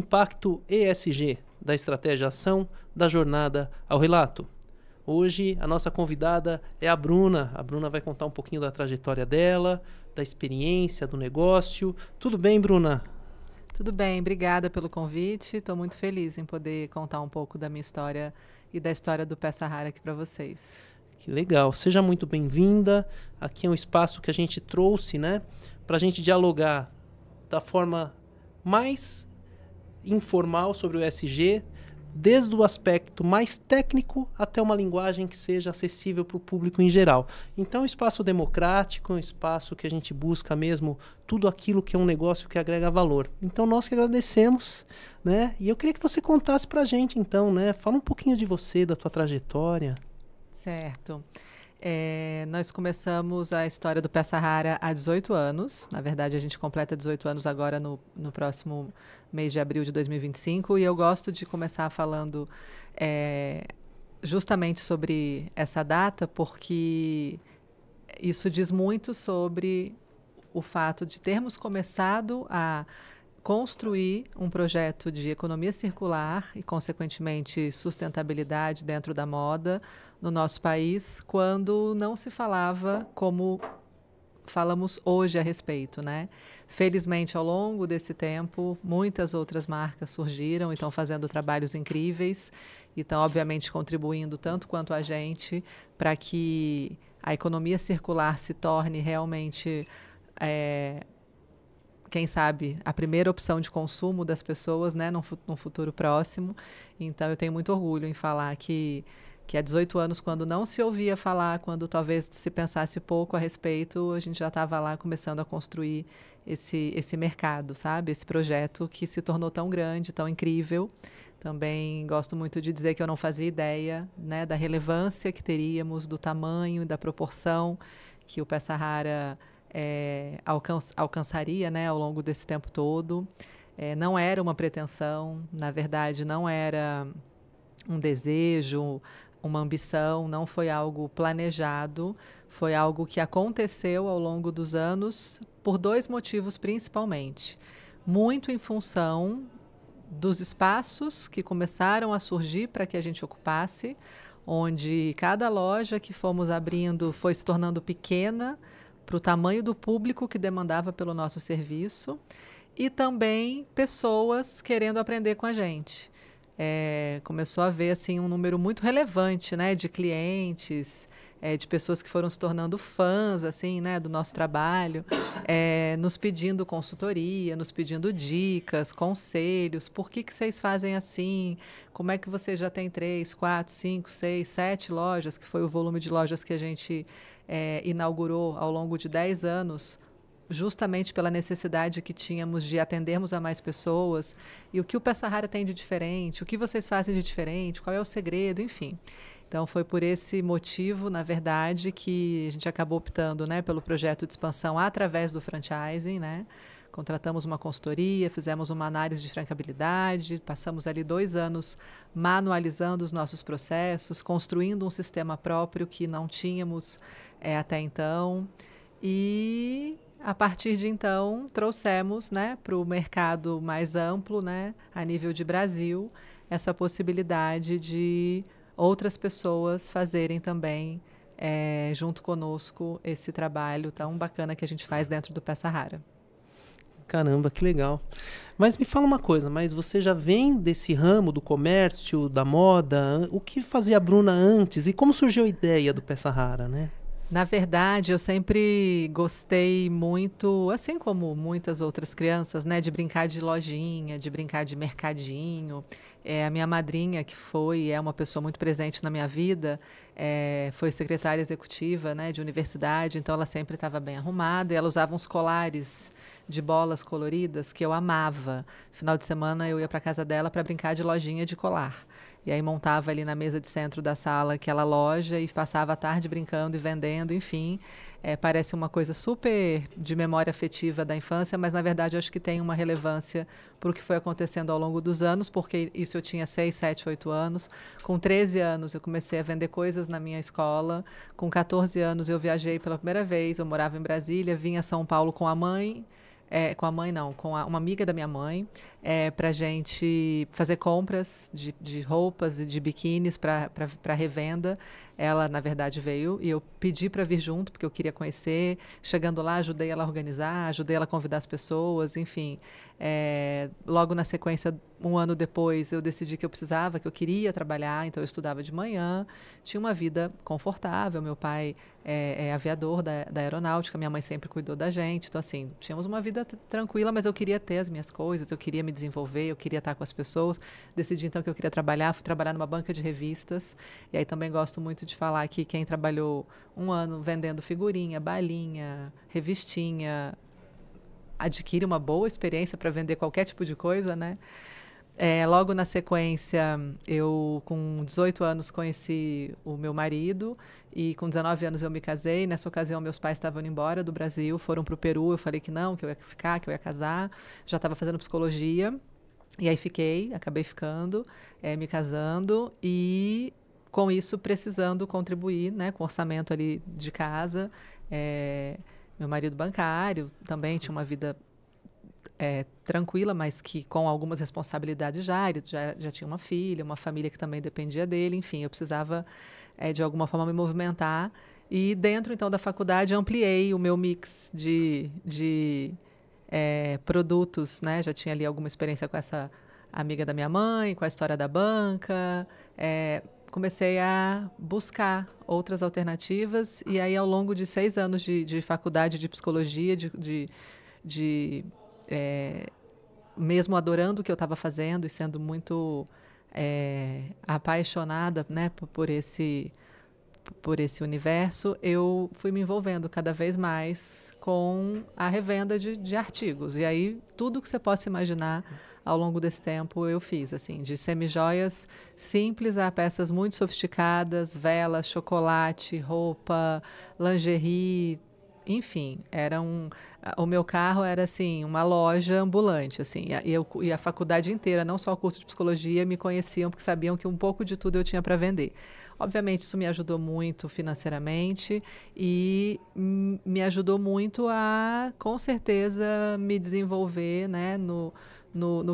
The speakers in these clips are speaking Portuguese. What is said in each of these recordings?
impacto ESG da estratégia ação da jornada ao relato. Hoje a nossa convidada é a Bruna. A Bruna vai contar um pouquinho da trajetória dela, da experiência, do negócio. Tudo bem, Bruna? Tudo bem, obrigada pelo convite. Estou muito feliz em poder contar um pouco da minha história e da história do Pé Sahara aqui para vocês. Que legal, seja muito bem-vinda. Aqui é um espaço que a gente trouxe, né, para a gente dialogar da forma mais informal sobre o ESG, desde o aspecto mais técnico até uma linguagem que seja acessível para o público em geral. Então, é um espaço democrático, um espaço que a gente busca mesmo tudo aquilo que é um negócio que agrega valor. Então, nós que agradecemos, né? E eu queria que você contasse para a gente, então, né? Fala um pouquinho de você, da tua trajetória. Certo. Nós começamos a história do Pé Sahara há 18 anos. Na verdade, a gente completa 18 anos agora no próximo mês de abril de 2025. E eu gosto de começar falando justamente sobre essa data, porque isso diz muito sobre o fato de termos começado a construir um projeto de economia circular e, consequentemente, sustentabilidade dentro da moda no nosso país, quando não se falava como falamos hoje a respeito, né? Felizmente, ao longo desse tempo, muitas outras marcas surgiram e estão fazendo trabalhos incríveis e estão, obviamente, contribuindo tanto quanto a gente para que a economia circular se torne realmente quem sabe, a primeira opção de consumo das pessoas, né, num futuro próximo. Então, eu tenho muito orgulho em falar que há 18 anos, quando não se ouvia falar, quando talvez se pensasse pouco a respeito, a gente já estava lá começando a construir esse mercado, sabe? Esse projeto que se tornou tão grande, tão incrível. Também gosto muito de dizer que eu não fazia ideia, né, da relevância que teríamos, do tamanho e da proporção que o Pé Sahara alcançaria, né, ao longo desse tempo todo. Não era uma pretensão, na verdade, não era um desejo, uma ambição, não foi algo planejado, foi algo que aconteceu ao longo dos anos por dois motivos principalmente. Muito em função dos espaços que começaram a surgir para que a gente ocupasse, onde cada loja que fomos abrindo foi se tornando pequena para o tamanho do público que demandava pelo nosso serviço e também pessoas querendo aprender com a gente. Começou a haver assim, um número muito relevante, né, de clientes, de pessoas que foram se tornando fãs assim, né, do nosso trabalho, nos pedindo consultoria, nos pedindo dicas, conselhos, por que vocês fazem assim, como é que você já tem 3, 4, 5, 6, 7 lojas, que foi o volume de lojas que a gente inaugurou ao longo de 10 anos, justamente pela necessidade que tínhamos de atendermos a mais pessoas, e o que o Pé Sahara tem de diferente, o que vocês fazem de diferente, qual é o segredo, enfim. Então, foi por esse motivo, na verdade, que a gente acabou optando, né, pelo projeto de expansão através do franchising, né? Contratamos uma consultoria, fizemos uma análise de francabilidade, passamos ali 2 anos manualizando os nossos processos, construindo um sistema próprio que não tínhamos até então. E, a partir de então, trouxemos, né, para o mercado mais amplo, né, a nível de Brasil, essa possibilidade de outras pessoas fazerem também, junto conosco, esse trabalho tão bacana que a gente faz dentro do Pé Sahara. Caramba, que legal. Mas me fala uma coisa, mas você já vem desse ramo do comércio, da moda? O que fazia a Bruna antes? E como surgiu a ideia do Pé Sahara, né? Na verdade, eu sempre gostei muito, assim como muitas outras crianças, né, de brincar de lojinha, de brincar de mercadinho. A minha madrinha, que é uma pessoa muito presente na minha vida, foi secretária executiva, né, de universidade, então ela sempre estava bem arrumada e ela usava uns colares de bolas coloridas que eu amava. Final de semana eu ia para casa dela para brincar de lojinha de colar. E aí montava ali na mesa de centro da sala aquela loja e passava a tarde brincando e vendendo, enfim. Parece uma coisa super de memória afetiva da infância, mas na verdade eu acho que tem uma relevância para o que foi acontecendo ao longo dos anos, porque isso eu tinha 6, 7, 8 anos. Com 13 anos eu comecei a vender coisas na minha escola. Com 14 anos eu viajei pela primeira vez, eu morava em Brasília, vim a São Paulo com a mãe. Com a mãe não, com uma amiga da minha mãe. para a gente fazer compras de roupas e de biquínis para revenda. Ela, na verdade, veio e eu pedi para vir junto, porque eu queria conhecer. Chegando lá, ajudei ela a organizar, ajudei ela a convidar as pessoas, enfim. Logo na sequência, um ano depois, eu decidi que eu precisava, que eu queria trabalhar, então eu estudava de manhã, tinha uma vida confortável. Meu pai é aviador da aeronáutica, minha mãe sempre cuidou da gente, então assim, tínhamos uma vida tranquila, mas eu queria ter as minhas coisas, eu queria me desenvolver, eu queria estar com as pessoas. Decidi então que eu queria trabalhar, fui trabalhar numa banca de revistas, e aí também gosto muito de falar que quem trabalhou um ano vendendo figurinha, balinha, revistinha, adquire uma boa experiência para vender qualquer tipo de coisa, né? Logo na sequência, eu com 18 anos conheci o meu marido e com 19 anos eu me casei. Nessa ocasião, meus pais estavam indo embora do Brasil, foram para o Peru. Eu falei que não, que eu ia ficar, que eu ia casar. Já estava fazendo psicologia e aí acabei ficando, me casando e com isso precisando contribuir, né, com o orçamento ali de casa. Meu marido bancário também tinha uma vida tranquila, mas que com algumas responsabilidades já. Ele já tinha uma filha, uma família que também dependia dele. Enfim, eu precisava, de alguma forma, me movimentar. E dentro, então, da faculdade, ampliei o meu mix de produtos, né? Já tinha ali alguma experiência com essa amiga da minha mãe, com a história da banca. Comecei a buscar outras alternativas. E aí, ao longo de 6 anos de faculdade de psicologia, mesmo adorando o que eu estava fazendo e sendo muito apaixonada, né, por esse universo, eu fui me envolvendo cada vez mais com a revenda de artigos. E aí, tudo que você possa imaginar ao longo desse tempo eu fiz, assim, de semijoias simples a peças muito sofisticadas, velas, chocolate, roupa, lingerie. Enfim, o meu carro era assim, uma loja ambulante, assim, e a faculdade inteira, não só o curso de psicologia, me conheciam porque sabiam que um pouco de tudo eu tinha para vender. Obviamente, isso me ajudou muito financeiramente e me ajudou muito a, com certeza, me desenvolver, né, no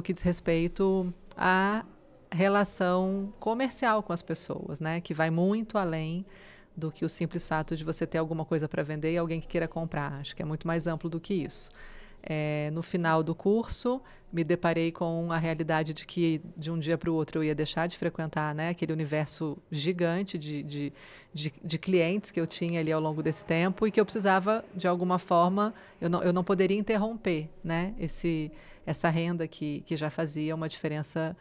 que diz respeito à relação comercial com as pessoas, né, que vai muito além do que o simples fato de você ter alguma coisa para vender e alguém que queira comprar. Acho que é muito mais amplo do que isso. No final do curso, me deparei com a realidade de que de um dia para o outro eu ia deixar de frequentar, né, aquele universo gigante de clientes que eu tinha ali ao longo desse tempo e que eu precisava, de alguma forma, eu não poderia interromper, né, essa renda que já fazia uma diferença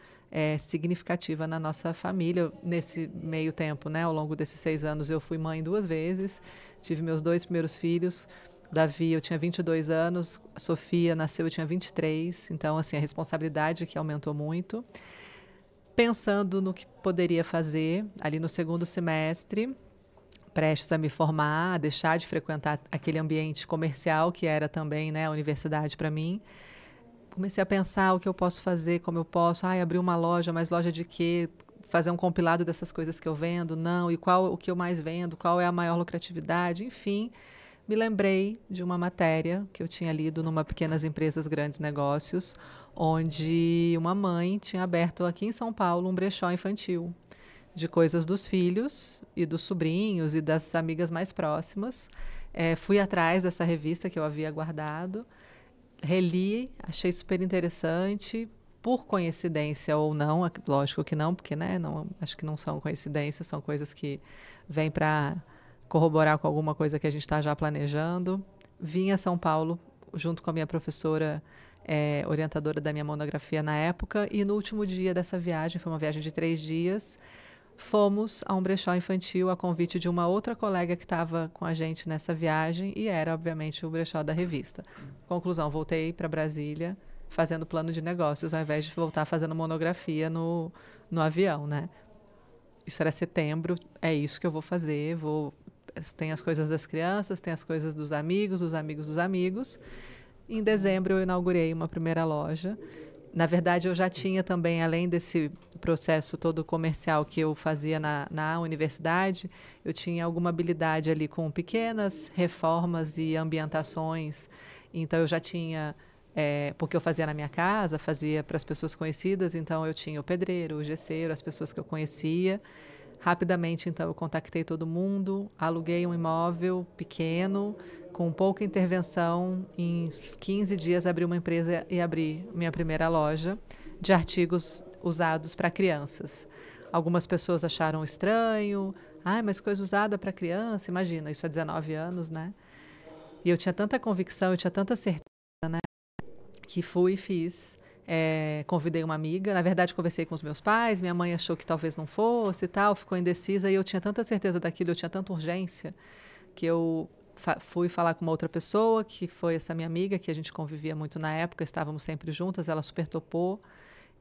significativa na nossa família. Nesse meio tempo, né, ao longo desses 6 anos, eu fui mãe 2 vezes, tive meus 2 primeiros filhos. Davi, eu tinha 22 anos, a Sofia nasceu, eu tinha 23, então, assim, a responsabilidade que aumentou muito. Pensando no que poderia fazer, ali no segundo semestre, prestes a me formar, a deixar de frequentar aquele ambiente comercial que era também, né, a universidade para mim, comecei a pensar o que eu posso fazer, como eu posso, abrir uma loja, mas loja de quê? Fazer um compilado dessas coisas que eu vendo? Não, e o que eu mais vendo? Qual é a maior lucratividade? Enfim, me lembrei de uma matéria que eu tinha lido numa Pequenas Empresas, Grandes Negócios, onde uma mãe tinha aberto aqui em São Paulo um brechó infantil de coisas dos filhos e dos sobrinhos e das amigas mais próximas. Fui atrás dessa revista que eu havia guardado, reli, achei super interessante, por coincidência ou não, lógico que não, porque, né, não, acho que não são coincidências, são coisas que vêm para corroborar com alguma coisa que a gente está já planejando. Vim a São Paulo junto com a minha professora, orientadora da minha monografia na época, e no último dia dessa viagem, foi uma viagem de 3 dias, fomos a um brechó infantil a convite de uma outra colega que estava com a gente nessa viagem e era, obviamente, o brechó da revista. Conclusão, voltei para Brasília fazendo plano de negócios ao invés de voltar fazendo monografia no avião, né? Isso era setembro, é isso que eu vou fazer, tem as coisas das crianças, tem as coisas dos amigos, dos amigos dos amigos. Em dezembro eu inaugurei uma primeira loja. Na verdade, eu já tinha também, além desse processo todo comercial que eu fazia na universidade, eu tinha alguma habilidade ali com pequenas reformas e ambientações. Então, eu já tinha porque eu fazia na minha casa, fazia para as pessoas conhecidas, então eu tinha o pedreiro, o gesseiro, as pessoas que eu conhecia. Rapidamente, então, eu contactei todo mundo, aluguei um imóvel pequeno, com pouca intervenção. Em 15 dias, abri uma empresa e abri minha primeira loja de artigos usados para crianças. Algumas pessoas acharam estranho. Mas coisa usada para criança, imagina, isso há 19 anos, né? E eu tinha tanta convicção, eu tinha tanta certeza, né? Que fui e fiz. Convidei uma amiga, na verdade conversei com os meus pais, minha mãe achou que talvez não fosse e tal, ficou indecisa, e eu tinha tanta certeza daquilo, eu tinha tanta urgência, que eu fui falar com uma outra pessoa, que foi essa minha amiga, que a gente convivia muito na época, estávamos sempre juntas, ela super topou,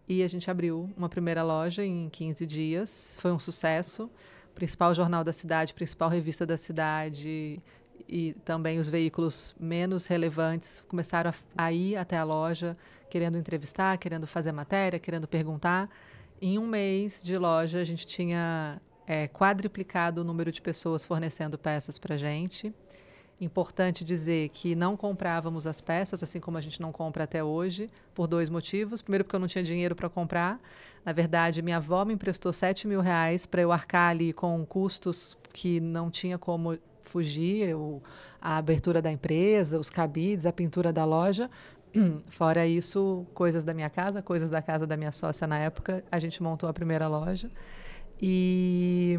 e a gente abriu uma primeira loja em 15 dias, foi um sucesso, principal jornal da cidade, principal revista da cidade, e também os veículos menos relevantes começaram a ir até a loja, querendo entrevistar, querendo fazer matéria, querendo perguntar. Em um mês de loja, a gente tinha quadruplicado o número de pessoas fornecendo peças para a gente. Importante dizer que não comprávamos as peças, assim como a gente não compra até hoje, por 2 motivos. Primeiro, porque eu não tinha dinheiro para comprar. Na verdade, minha avó me emprestou R$7.000 para eu arcar ali com custos que não tinha como fugir, a abertura da empresa, os cabides, a pintura da loja. Fora isso, coisas da minha casa, coisas da casa da minha sócia na época, a gente montou a primeira loja. E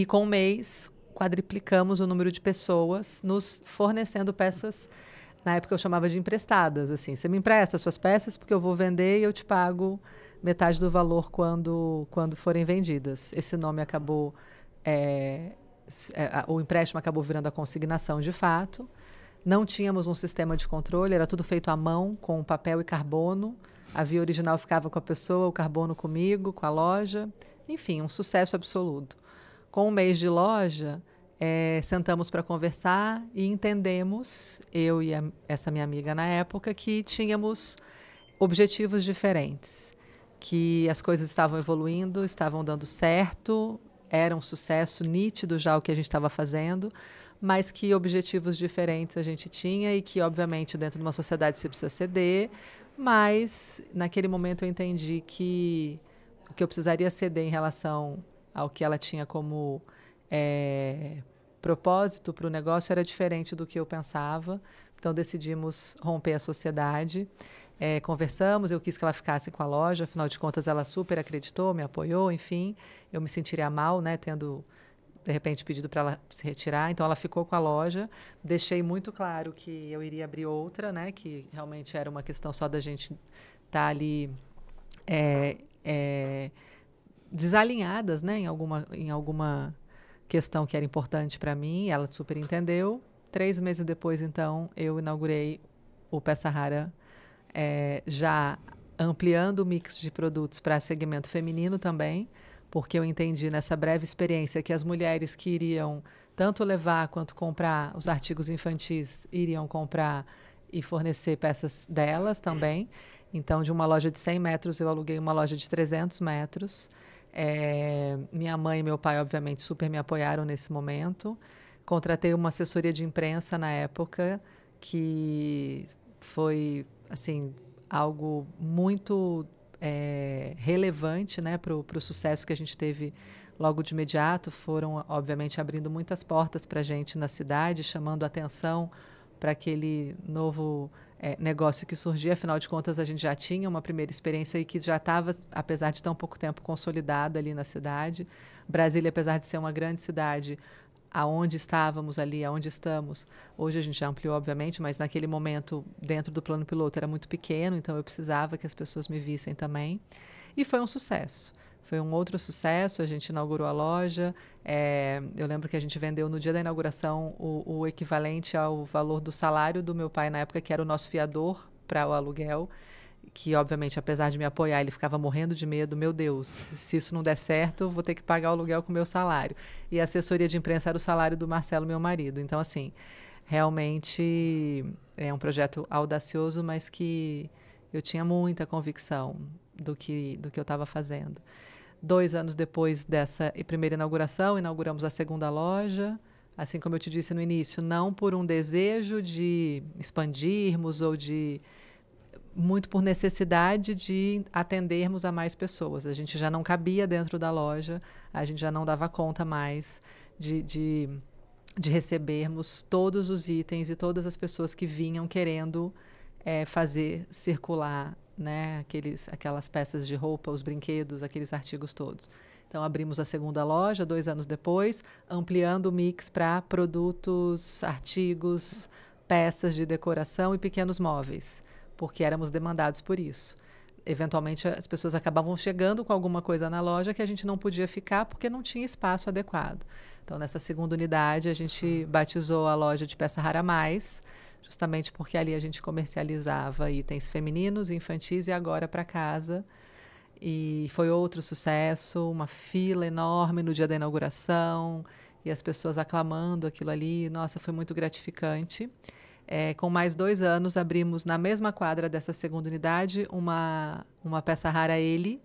com um mês, quadriplicamos o número de pessoas nos fornecendo peças. Na época eu chamava de emprestadas, assim, você me empresta suas peças porque eu vou vender e eu te pago metade do valor quando forem vendidas. Esse nome acabou... o empréstimo acabou virando a consignação de fato. Não tínhamos um sistema de controle, era tudo feito à mão, com papel e carbono. A via original ficava com a pessoa, o carbono comigo, com a loja. Enfim, um sucesso absoluto. Com um mês de loja, sentamos para conversar e entendemos, eu e essa minha amiga na época, que tínhamos objetivos diferentes, que as coisas estavam evoluindo, estavam dando certo, era um sucesso nítido já o que a gente estava fazendo, mas que objetivos diferentes a gente tinha e que, obviamente, dentro de uma sociedade você precisa ceder, mas naquele momento eu entendi que o que eu precisaria ceder em relação ao que ela tinha como propósito para o negócio era diferente do que eu pensava, então decidimos romper a sociedade. Conversamos, eu quis que ela ficasse com a loja, afinal de contas ela super acreditou, me apoiou, enfim, eu me sentiria mal, né, tendo de repente pedido para ela se retirar, então ela ficou com a loja, deixei muito claro que eu iria abrir outra, né, que realmente era uma questão só da gente estar ali desalinhadas, né, em alguma questão que era importante para mim, ela super entendeu. 3 meses depois, então, eu inaugurei o Peça Rara, já ampliando o mix de produtos para segmento feminino também, porque eu entendi nessa breve experiência que as mulheres que iriam tanto levar quanto comprar os artigos infantis iriam comprar e fornecer peças delas também. Então, de uma loja de 100 metros, eu aluguei uma loja de 300 metros. Minha mãe e meu pai, obviamente, super me apoiaram nesse momento. Contratei uma assessoria de imprensa na época, que foi assim, algo muito relevante, né, para o sucesso que a gente teve logo de imediato. Foram, obviamente, abrindo muitas portas para a gente na cidade, chamando atenção para aquele novo negócio que surgia. Afinal de contas, a gente já tinha uma primeira experiência e que já estava, apesar de tão pouco tempo, consolidada ali na cidade. Brasília, apesar de ser uma grande cidade, aonde estávamos ali, aonde estamos, hoje a gente já ampliou, obviamente, mas naquele momento, dentro do plano piloto, era muito pequeno, então eu precisava que as pessoas me vissem também. E foi um sucesso. Foi um outro sucesso, a gente inaugurou a loja. Eu lembro que a gente vendeu no dia da inauguração o equivalente ao valor do salário do meu pai na época, que era o nosso fiador para o aluguel, que, obviamente, apesar de me apoiar, ele ficava morrendo de medo. Meu Deus, se isso não der certo, eu vou ter que pagar o aluguel com o meu salário. E a assessoria de imprensa era o salário do Marcelo, meu marido. Então, assim, realmente é um projeto audacioso, mas que eu tinha muita convicção do que eu estava fazendo. 2 anos depois dessa primeira inauguração, inauguramos a segunda loja. Assim como eu te disse no início, não por um desejo de expandirmos ou de muito por necessidade de atendermos a mais pessoas. A gente já não cabia dentro da loja, a gente já não dava conta mais de recebermos todos os itens e todas as pessoas que vinham querendo fazer circular, né, aquelas peças de roupa, os brinquedos, aqueles artigos todos. Então, abrimos a segunda loja 2 anos depois, ampliando o mix para produtos, artigos, peças de decoração e pequenos móveis, porque éramos demandados por isso. Eventualmente, as pessoas acabavam chegando com alguma coisa na loja que a gente não podia ficar porque não tinha espaço adequado. Então, nessa segunda unidade, a gente batizou a loja de Peça Rara Mais, justamente porque ali a gente comercializava itens femininos, infantis e agora para casa. E foi outro sucesso, uma fila enorme no dia da inauguração e as pessoas aclamando aquilo ali. Nossa, foi muito gratificante. Com mais 2 anos, abrimos na mesma quadra dessa segunda unidade uma peça rara Ele,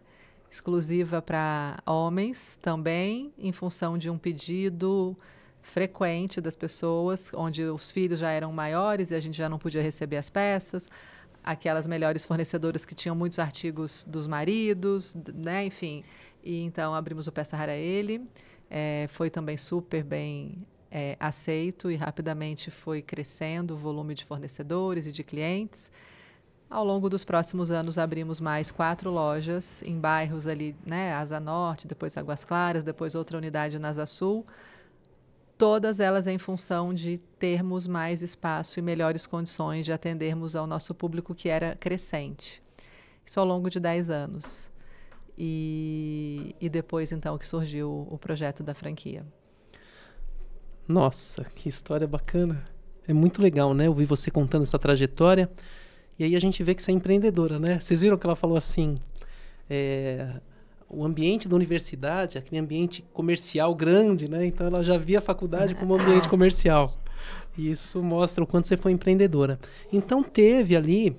exclusiva para homens também, em função de um pedido frequente das pessoas, onde os filhos já eram maiores e a gente já não podia receber as peças. Aquelas melhores fornecedoras que tinham muitos artigos dos maridos, né? Enfim. E então abrimos o Peça Rara Ele. Foi também super bem aceito e rapidamente foi crescendo o volume de fornecedores e de clientes. Ao longo dos próximos anos, abrimos mais 4 lojas em bairros ali, né? Asa Norte, depois Águas Claras, depois outra unidade na Asa Sul. Todas elas em função de termos mais espaço e melhores condições de atendermos ao nosso público, que era crescente. Isso ao longo de 10 anos. E depois, então, que surgiu o projeto da franquia. Nossa, que história bacana. É muito legal, né? Ouvir você contando essa trajetória. E aí a gente vê que você é empreendedora, né? Vocês viram que ela falou assim... o ambiente da universidade, aquele ambiente comercial grande, né? Então ela já via a faculdade como ambiente comercial. E isso mostra o quanto você foi empreendedora. Então teve ali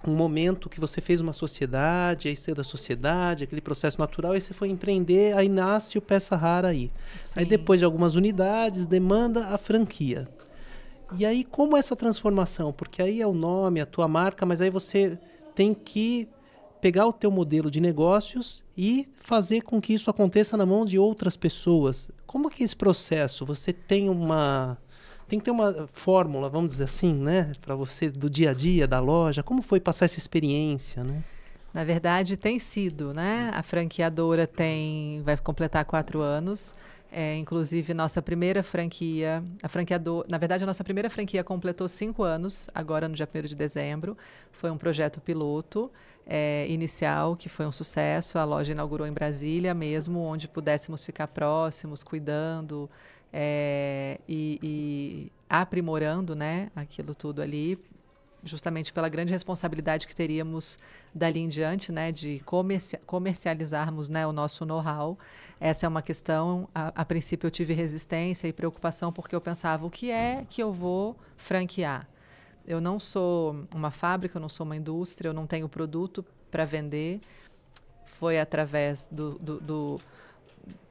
um momento que você fez uma sociedade, aí saiu da sociedade, aquele processo natural, aí você foi empreender, aí nasce o Peça Rara aí. Sim. Aí depois de algumas unidades, demanda a franquia. E aí como essa transformação? Porque aí é o nome, a tua marca, mas aí você tem que pegar o teu modelo de negócios e fazer com que isso aconteça na mão de outras pessoas. Como é que é esse processo? Você tem que ter uma fórmula, vamos dizer assim, né? Para você, do dia a dia, da loja. Como foi passar essa experiência, né? Na verdade, tem sido, né? A franqueadora vai completar 4 anos. Inclusive, nossa primeira franquia, a nossa primeira franquia completou 5 anos, agora no dia 1º de dezembro. Foi um projeto piloto inicial, que foi um sucesso. A loja inaugurou em Brasília mesmo, onde pudéssemos ficar próximos, cuidando e aprimorando, né, aquilo tudo ali, justamente pela grande responsabilidade que teríamos dali em diante, né, de comercializarmos, né, o nosso know-how. Essa é uma questão, a princípio eu tive resistência e preocupação, porque eu pensava, o que é que eu vou franquear? Eu não sou uma fábrica, eu não sou uma indústria, eu não tenho produto para vender. Foi através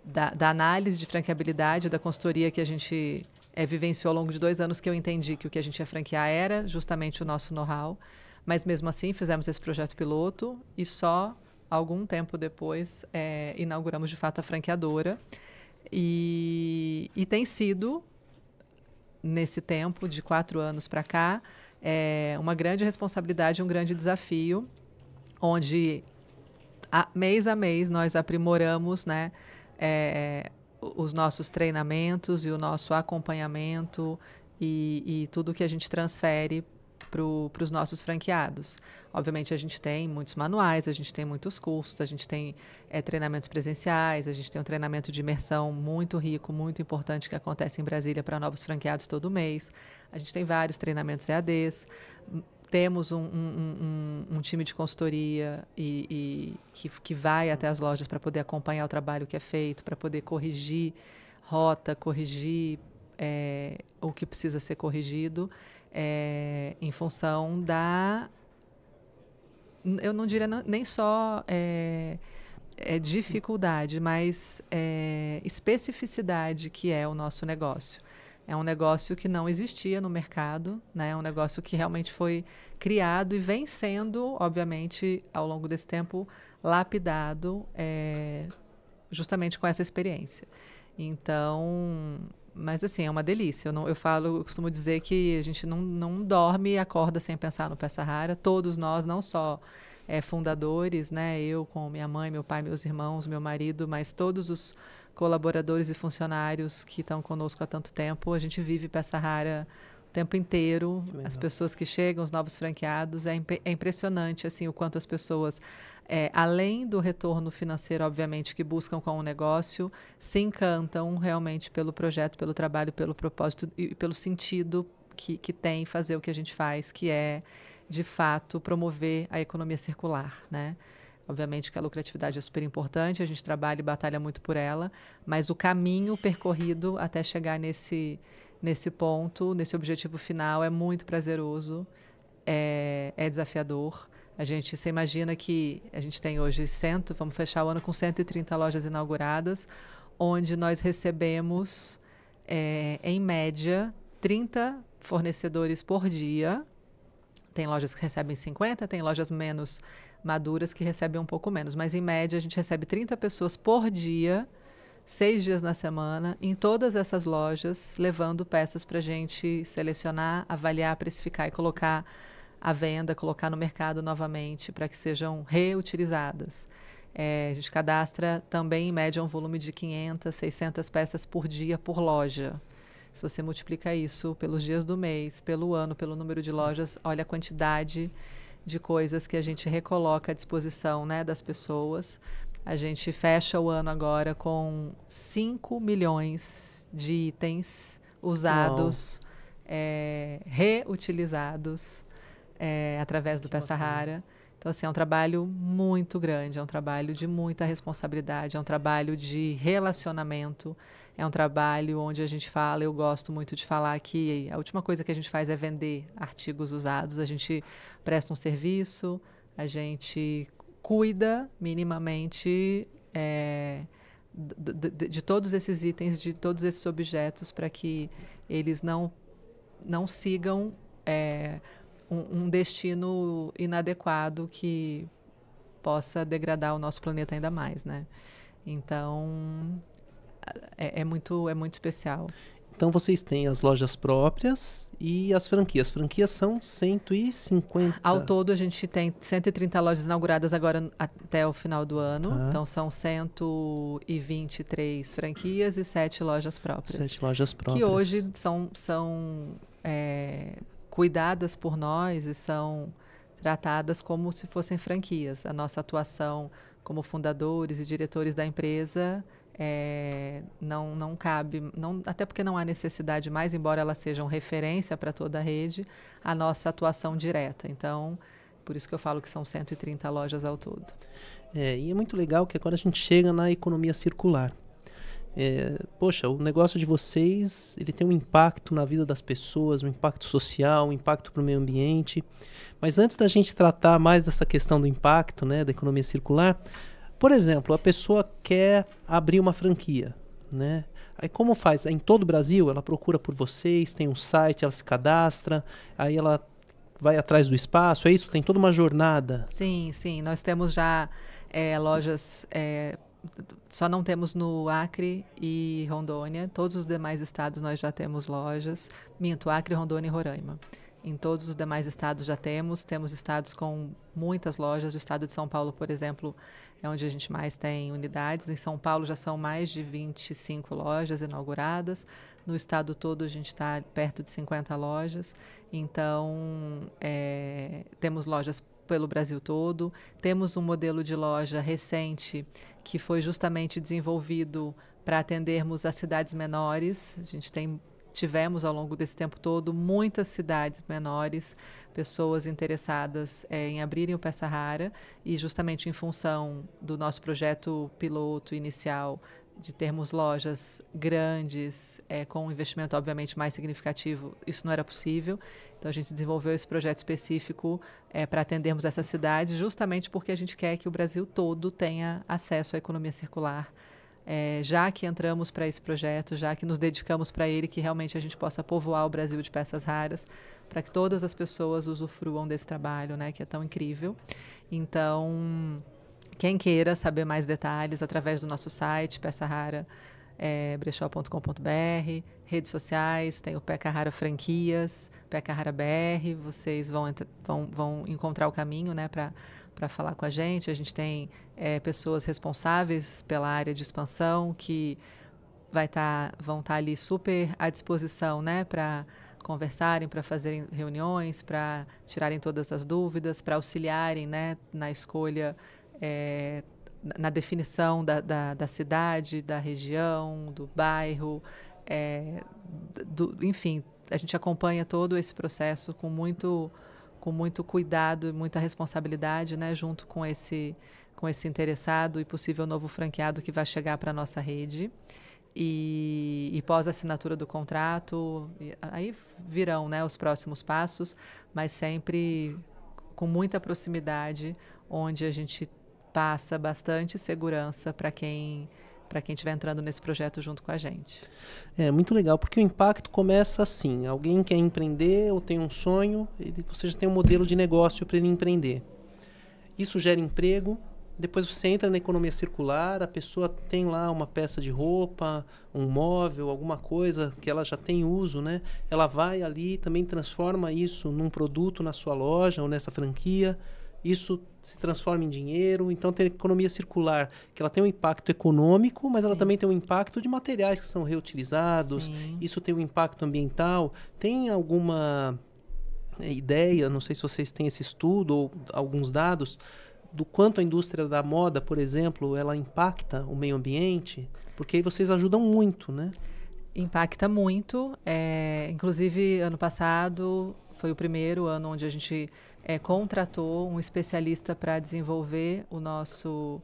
da análise de franqueabilidade, da consultoria que a gente vivenciou ao longo de 2 anos, que eu entendi que o que a gente ia franquear era justamente o nosso know-how. Mas mesmo assim fizemos esse projeto piloto e só algum tempo depois inauguramos de fato a franqueadora. E tem sido, nesse tempo de 4 anos para cá, uma grande responsabilidade, um grande desafio, onde mês a mês nós aprimoramos, né, os nossos treinamentos e o nosso acompanhamento e tudo que a gente transfere para os nossos franqueados. Obviamente, a gente tem muitos manuais, a gente tem muitos cursos, a gente tem treinamentos presenciais, a gente tem um treinamento de imersão muito rico, muito importante, que acontece em Brasília para novos franqueados todo mês. A gente tem vários treinamentos EADs. Temos um time de consultoria que vai até as lojas para poder acompanhar o trabalho que é feito, para poder corrigir rota, corrigir o que precisa ser corrigido, em função da... Eu não diria nem só dificuldade, mas especificidade que é o nosso negócio. É um negócio que não existia no mercado, né? É um negócio que realmente foi criado e vem sendo, obviamente, ao longo desse tempo, lapidado, justamente com essa experiência. Então, mas assim, é uma delícia. Eu costumo dizer que a gente não dorme e acorda sem pensar no Peça Rara. Todos nós, não só fundadores, né? Eu com minha mãe, meu pai, meus irmãos, meu marido, mas todos os colaboradores e funcionários que estão conosco há tanto tempo, a gente vive Peça Rara o tempo inteiro. As pessoas que chegam, os novos franqueados, é impressionante assim o quanto as pessoas, além do retorno financeiro, obviamente, que buscam com o negócio, se encantam realmente pelo projeto, pelo trabalho, pelo propósito e pelo sentido que tem fazer o que a gente faz, que é, de fato, promover a economia circular, né? Obviamente que a lucratividade é super importante, a gente trabalha e batalha muito por ela, mas o caminho percorrido até chegar nesse ponto, nesse objetivo final, é muito prazeroso, é desafiador. Você imagina que a gente tem hoje vamos fechar o ano com 130 lojas inauguradas, onde nós recebemos, em média, 30 fornecedores por dia. Tem lojas que recebem 50, tem lojas menos maduras que recebem um pouco menos. Mas, em média, a gente recebe 30 pessoas por dia, 6 dias na semana, em todas essas lojas, levando peças para a gente selecionar, avaliar, precificar e colocar à venda, colocar no mercado novamente, para que sejam reutilizadas. A gente cadastra também, em média, um volume de 500, 600 peças por dia por loja. Se você multiplica isso pelos dias do mês, pelo ano, pelo número de lojas, olha a quantidade de coisas que a gente recoloca à disposição, né, das pessoas. A gente fecha o ano agora com 5 milhões de itens usados, reutilizados, através do Peça Rara. Então, assim, é um trabalho muito grande, é um trabalho de muita responsabilidade, é um trabalho de relacionamento, é um trabalho onde a gente fala, eu gosto muito de falar que a última coisa que a gente faz é vender artigos usados, a gente presta um serviço, a gente cuida minimamente de todos esses itens, de todos esses objetos, para que eles não sigam um destino inadequado que possa degradar o nosso planeta ainda mais, né? Então, é muito especial. Então, vocês têm as lojas próprias e as franquias. As franquias são 150. Ao todo, a gente tem 130 lojas inauguradas agora até o final do ano. Então, são 123 franquias e 7 lojas próprias. 7 lojas próprias. Que hoje são cuidadas por nós e são tratadas como se fossem franquias. A nossa atuação como fundadores e diretores da empresa não cabe, até porque não há necessidade mais, embora elas sejam referência para toda a rede, a nossa atuação direta. Então, por isso que eu falo que são 130 lojas ao todo. E é muito legal que agora a gente chega na economia circular. Poxa, o negócio de vocês, ele tem um impacto na vida das pessoas, um impacto social, um impacto para o meio ambiente. Mas antes da gente tratar mais dessa questão do impacto, né, da economia circular, por exemplo, a pessoa quer abrir uma franquia, né? Aí como faz? Em todo o Brasil, ela procura por vocês, tem um site, ela se cadastra, aí ela vai atrás do espaço, é isso? Tem toda uma jornada. Sim, sim. Nós temos já lojas... só não temos no Acre e Rondônia. Todos os demais estados nós já temos lojas. Acre, Rondônia e Roraima. Em todos os demais estados já temos estados com muitas lojas. O estado de São Paulo, por exemplo, é onde a gente mais tem unidades. Em São Paulo já são mais de 25 lojas inauguradas. No estado todo a gente está perto de 50 lojas. Então, temos lojas pelo Brasil todo. Temos um modelo de loja recente que foi justamente desenvolvido para atendermos as cidades menores. A gente tivemos ao longo desse tempo todo muitas cidades menores, pessoas interessadas em abrirem o Peça Rara, e justamente em função do nosso projeto piloto inicial de termos lojas grandes, com um investimento obviamente mais significativo, isso não era possível. Então a gente desenvolveu esse projeto específico para atendermos essas cidades, justamente porque a gente quer que o Brasil todo tenha acesso à economia circular já que entramos para esse projeto, já que nos dedicamos para ele, que realmente a gente possa povoar o Brasil de peças raras, para que todas as pessoas usufruam desse trabalho, né, que é tão incrível. Então, quem queira saber mais detalhes, através do nosso site, Peça Rara, brechó.com.br, redes sociais, tem o Peca Rara Franquias, Peca Rara BR, vocês vão encontrar o caminho, né, para falar com a gente. A gente tem pessoas responsáveis pela área de expansão que vão estar ali super à disposição, né, para conversarem, para fazerem reuniões, para tirarem todas as dúvidas, para auxiliarem, né, na escolha, na definição da cidade, da região, do bairro, enfim, a gente acompanha todo esse processo com muito cuidado e muita responsabilidade, né, junto com esse interessado e possível novo franqueado que vai chegar para a nossa rede. E pós assinatura do contrato, aí virão, né, os próximos passos, mas sempre com muita proximidade, onde a gente passa bastante segurança para quem estiver entrando nesse projeto junto com a gente. É muito legal, porque o impacto começa assim: alguém quer empreender ou tem um sonho, você já tem um modelo de negócio para ele empreender. Isso gera emprego. Depois você entra na economia circular, a pessoa tem lá uma peça de roupa, um móvel, alguma coisa que ela já tem uso, né? Ela vai ali, também transforma isso num produto na sua loja ou nessa franquia. Isso se transforma em dinheiro. Então tem a economia circular, que ela tem um impacto econômico, mas ela também tem um impacto de materiais que são reutilizados. Sim. Isso tem um impacto ambiental. Tem alguma ideia, não sei se vocês têm esse estudo ou alguns dados, do quanto a indústria da moda, por exemplo, ela impacta o meio ambiente? Porque aí vocês ajudam muito, né? Impacta muito. Inclusive, ano passado foi o primeiro ano onde a gente contratou um especialista para desenvolver o nosso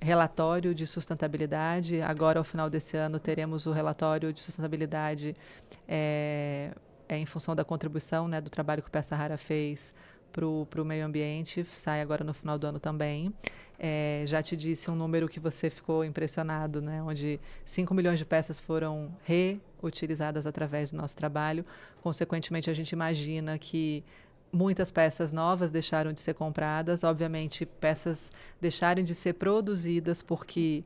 relatório de sustentabilidade. Agora, ao final desse ano, teremos o relatório de sustentabilidade em função da contribuição, né, do trabalho que o Peça Rara fez para o meio ambiente, sai agora no final do ano também. Já te disse um número que você ficou impressionado, né? Onde 5 milhões de peças foram reutilizadas através do nosso trabalho. Consequentemente, a gente imagina que muitas peças novas deixaram de ser compradas. Obviamente, peças deixaram de ser produzidas porque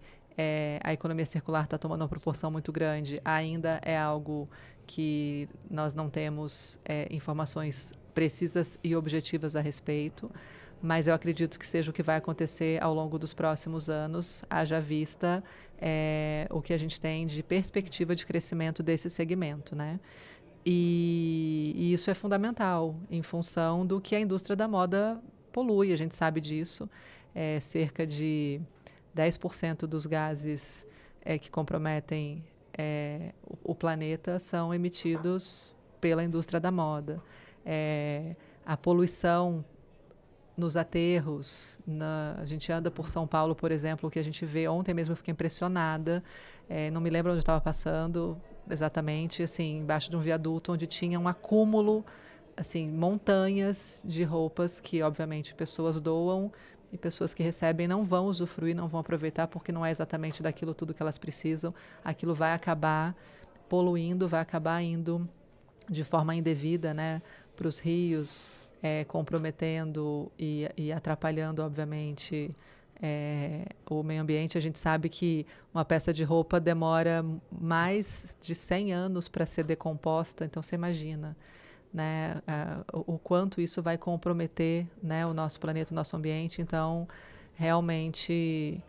a economia circular está tomando uma proporção muito grande. Ainda é algo que nós não temos informações precisas e objetivas a respeito, mas eu acredito que seja o que vai acontecer ao longo dos próximos anos, haja vista o que a gente tem de perspectiva de crescimento desse segmento, né? E isso é fundamental em função do que a indústria da moda polui, a gente sabe disso. Cerca de 10% dos gases que comprometem o planeta são emitidos pela indústria da moda. A poluição nos aterros, a gente anda por São Paulo, por exemplo, o que a gente vê, ontem mesmo eu fiquei impressionada, não me lembro onde estava passando exatamente, assim, embaixo de um viaduto onde tinha um acúmulo, assim, montanhas de roupas que, obviamente, pessoas doam e pessoas que recebem não vão usufruir, não vão aproveitar porque não é exatamente daquilo tudo que elas precisam, aquilo vai acabar poluindo, vai acabar indo de forma indevida, né, para os rios, comprometendo e atrapalhando, obviamente, o meio ambiente. A gente sabe que uma peça de roupa demora mais de 100 anos para ser decomposta, então você imagina, né, o quanto isso vai comprometer, né, o nosso planeta, o nosso ambiente. Então, realmente,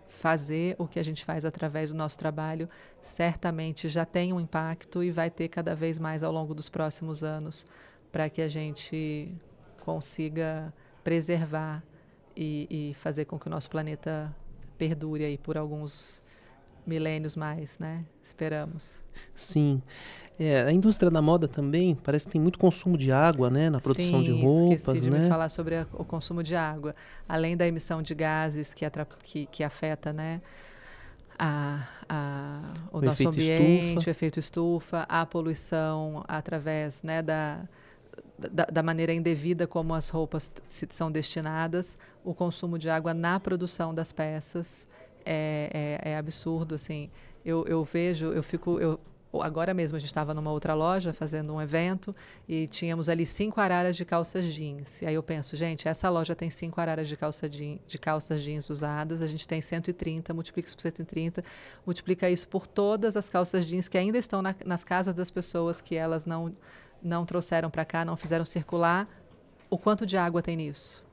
fazer o que a gente faz através do nosso trabalho certamente já tem um impacto e vai ter cada vez mais ao longo dos próximos anos para que a gente consiga preservar e fazer com que o nosso planeta perdure aí por alguns milênios mais, né? Esperamos. Sim. A indústria da moda também parece que tem muito consumo de água, né, na produção de roupas, esqueci de né? me falar sobre o consumo de água. Além da emissão de gases que afeta, né, o nosso ambiente, o efeito estufa, a poluição através, né, da maneira indevida como as roupas são destinadas, o consumo de água na produção das peças é absurdo, assim. Eu vejo, agora mesmo a gente estava numa outra loja fazendo um evento e tínhamos ali 5 araras de calças jeans. E aí eu penso, gente, essa loja tem 5 araras de calças jeans usadas, a gente tem 130, multiplica isso por 130, multiplica isso por todas as calças jeans que ainda estão nas casas das pessoas que elas não trouxeram para cá, não fizeram circular. O quanto de água tem nisso?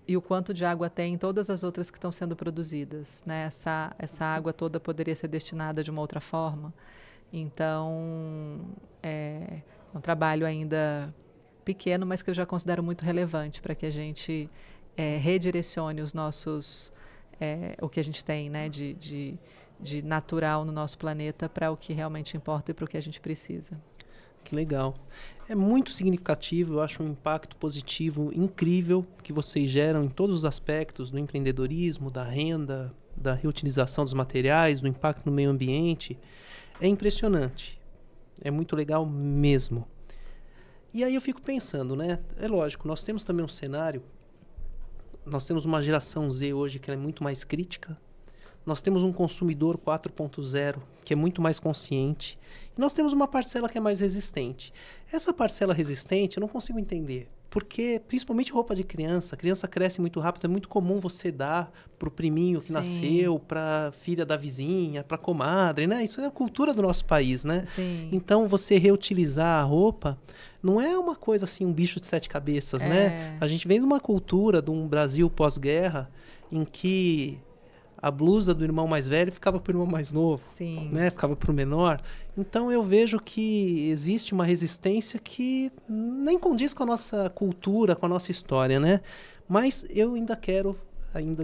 E o quanto de água tem em todas as outras que estão sendo produzidas, né? Essa água toda poderia ser destinada de uma outra forma. Então, é um trabalho ainda pequeno, mas que eu já considero muito relevante para que a gente redirecione o que a gente tem, né, de natural no nosso planeta para o que realmente importa e para o que a gente precisa. Que legal. É muito significativo, eu acho um impacto positivo incrível que vocês geram em todos os aspectos do empreendedorismo, da renda, da reutilização dos materiais, do impacto no meio ambiente. É impressionante. É muito legal mesmo. E aí eu fico pensando, né? É lógico, nós temos também um cenário, nós temos uma geração Z hoje que é muito mais crítica, nós temos um consumidor 4.0 que é muito mais consciente, e nós temos uma parcela que é mais resistente. Essa parcela resistente eu não consigo entender, porque principalmente roupa de criança, a criança cresce muito rápido, é muito comum você dar pro priminho que Sim. nasceu, pra filha da vizinha, pra comadre, né? Isso é a cultura do nosso país, né? Sim. Então você reutilizar a roupa não é uma coisa assim, um bicho de 7 cabeças, né? A gente vem de uma cultura, de um Brasil pós-guerra, em que a blusa do irmão mais velho ficava para o irmão mais novo, Sim. né? Ficava para o menor. Então eu vejo que existe uma resistência que nem condiz com a nossa cultura, com a nossa história, né? Mas eu ainda quero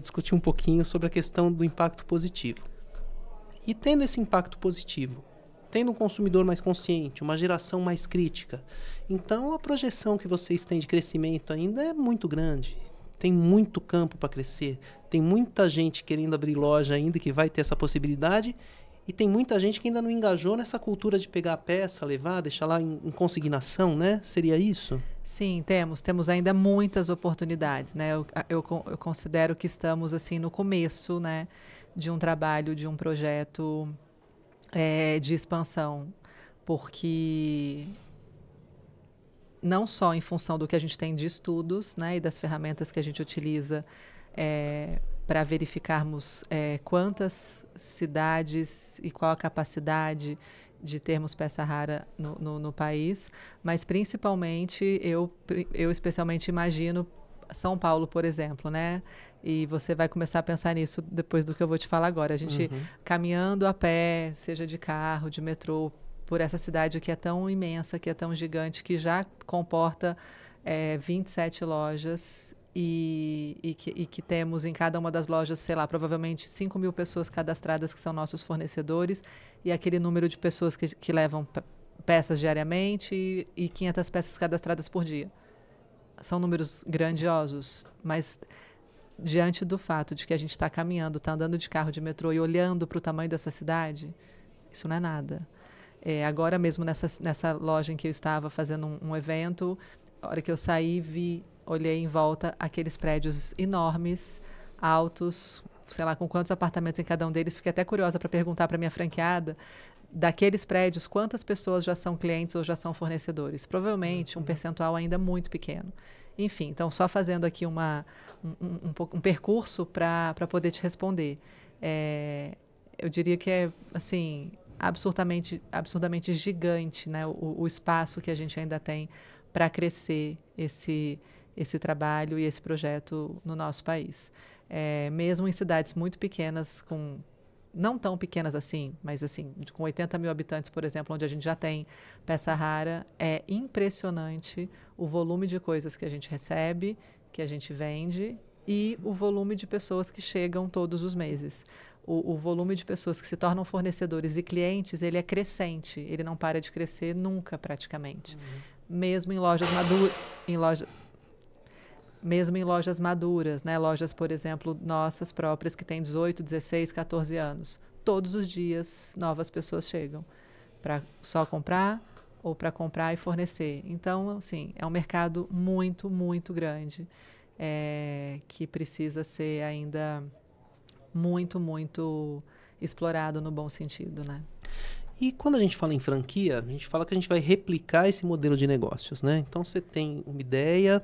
discutir um pouquinho sobre a questão do impacto positivo. E tendo esse impacto positivo, tendo um consumidor mais consciente, uma geração mais crítica, então a projeção que vocês têm de crescimento ainda é muito grande. Tem muito campo para crescer, tem muita gente querendo abrir loja ainda que vai ter essa possibilidade, e tem muita gente que ainda não engajou nessa cultura de pegar a peça, levar, deixar lá em consignação, né? Seria isso? Sim, temos ainda muitas oportunidades, né? Eu considero que estamos assim no começo, né, de um trabalho, de um projeto de expansão, porque não só em função do que a gente tem de estudos, né, e das ferramentas que a gente utiliza para verificarmos quantas cidades e qual a capacidade de termos peça rara no país, mas principalmente, eu especialmente imagino São Paulo, por exemplo, né? E você vai começar a pensar nisso depois do que eu vou te falar agora. A gente caminhando a pé, seja de carro, de metrô, por essa cidade que é tão imensa, que é tão gigante, que já comporta 27 lojas e que temos em cada uma das lojas, sei lá, provavelmente 5.000 pessoas cadastradas que são nossos fornecedores e aquele número de pessoas que levam peças diariamente e 500 peças cadastradas por dia. São números grandiosos, mas diante do fato de que a gente está caminhando, está andando de carro, de metrô e olhando para o tamanho dessa cidade, isso não é nada. Agora mesmo nessa loja em que eu estava fazendo um evento, a hora que eu saí, olhei em volta aqueles prédios enormes, altos, sei lá com quantos apartamentos em cada um deles. Fiquei até curiosa para perguntar para minha franqueada, daqueles prédios, quantas pessoas já são clientes ou já são fornecedores? Provavelmente um percentual ainda muito pequeno. Enfim, então só fazendo aqui um percurso para poder te responder. Eu diria que é assim absurdamente gigante, né, o espaço que a gente ainda tem para crescer esse trabalho e esse projeto no nosso país. Mesmo em cidades muito pequenas, não tão pequenas assim, mas assim, com 80.000 habitantes, por exemplo, onde a gente já tem peça rara, é impressionante o volume de coisas que a gente recebe, que a gente vende e o volume de pessoas que chegam todos os meses. O volume de pessoas que se tornam fornecedores e clientes, ele é crescente, ele não para de crescer nunca praticamente. Mesmo em lojas maduras, né? Lojas, por exemplo, nossas próprias, que têm 18, 16, 14 anos. Todos os dias, novas pessoas chegam para só comprar ou para comprar e fornecer. Então, assim, é um mercado muito, muito grande, que precisa ser ainda muito, muito explorado no bom sentido, né? E quando a gente fala em franquia, a gente fala que a gente vai replicar esse modelo de negócios, né? Então você tem uma ideia,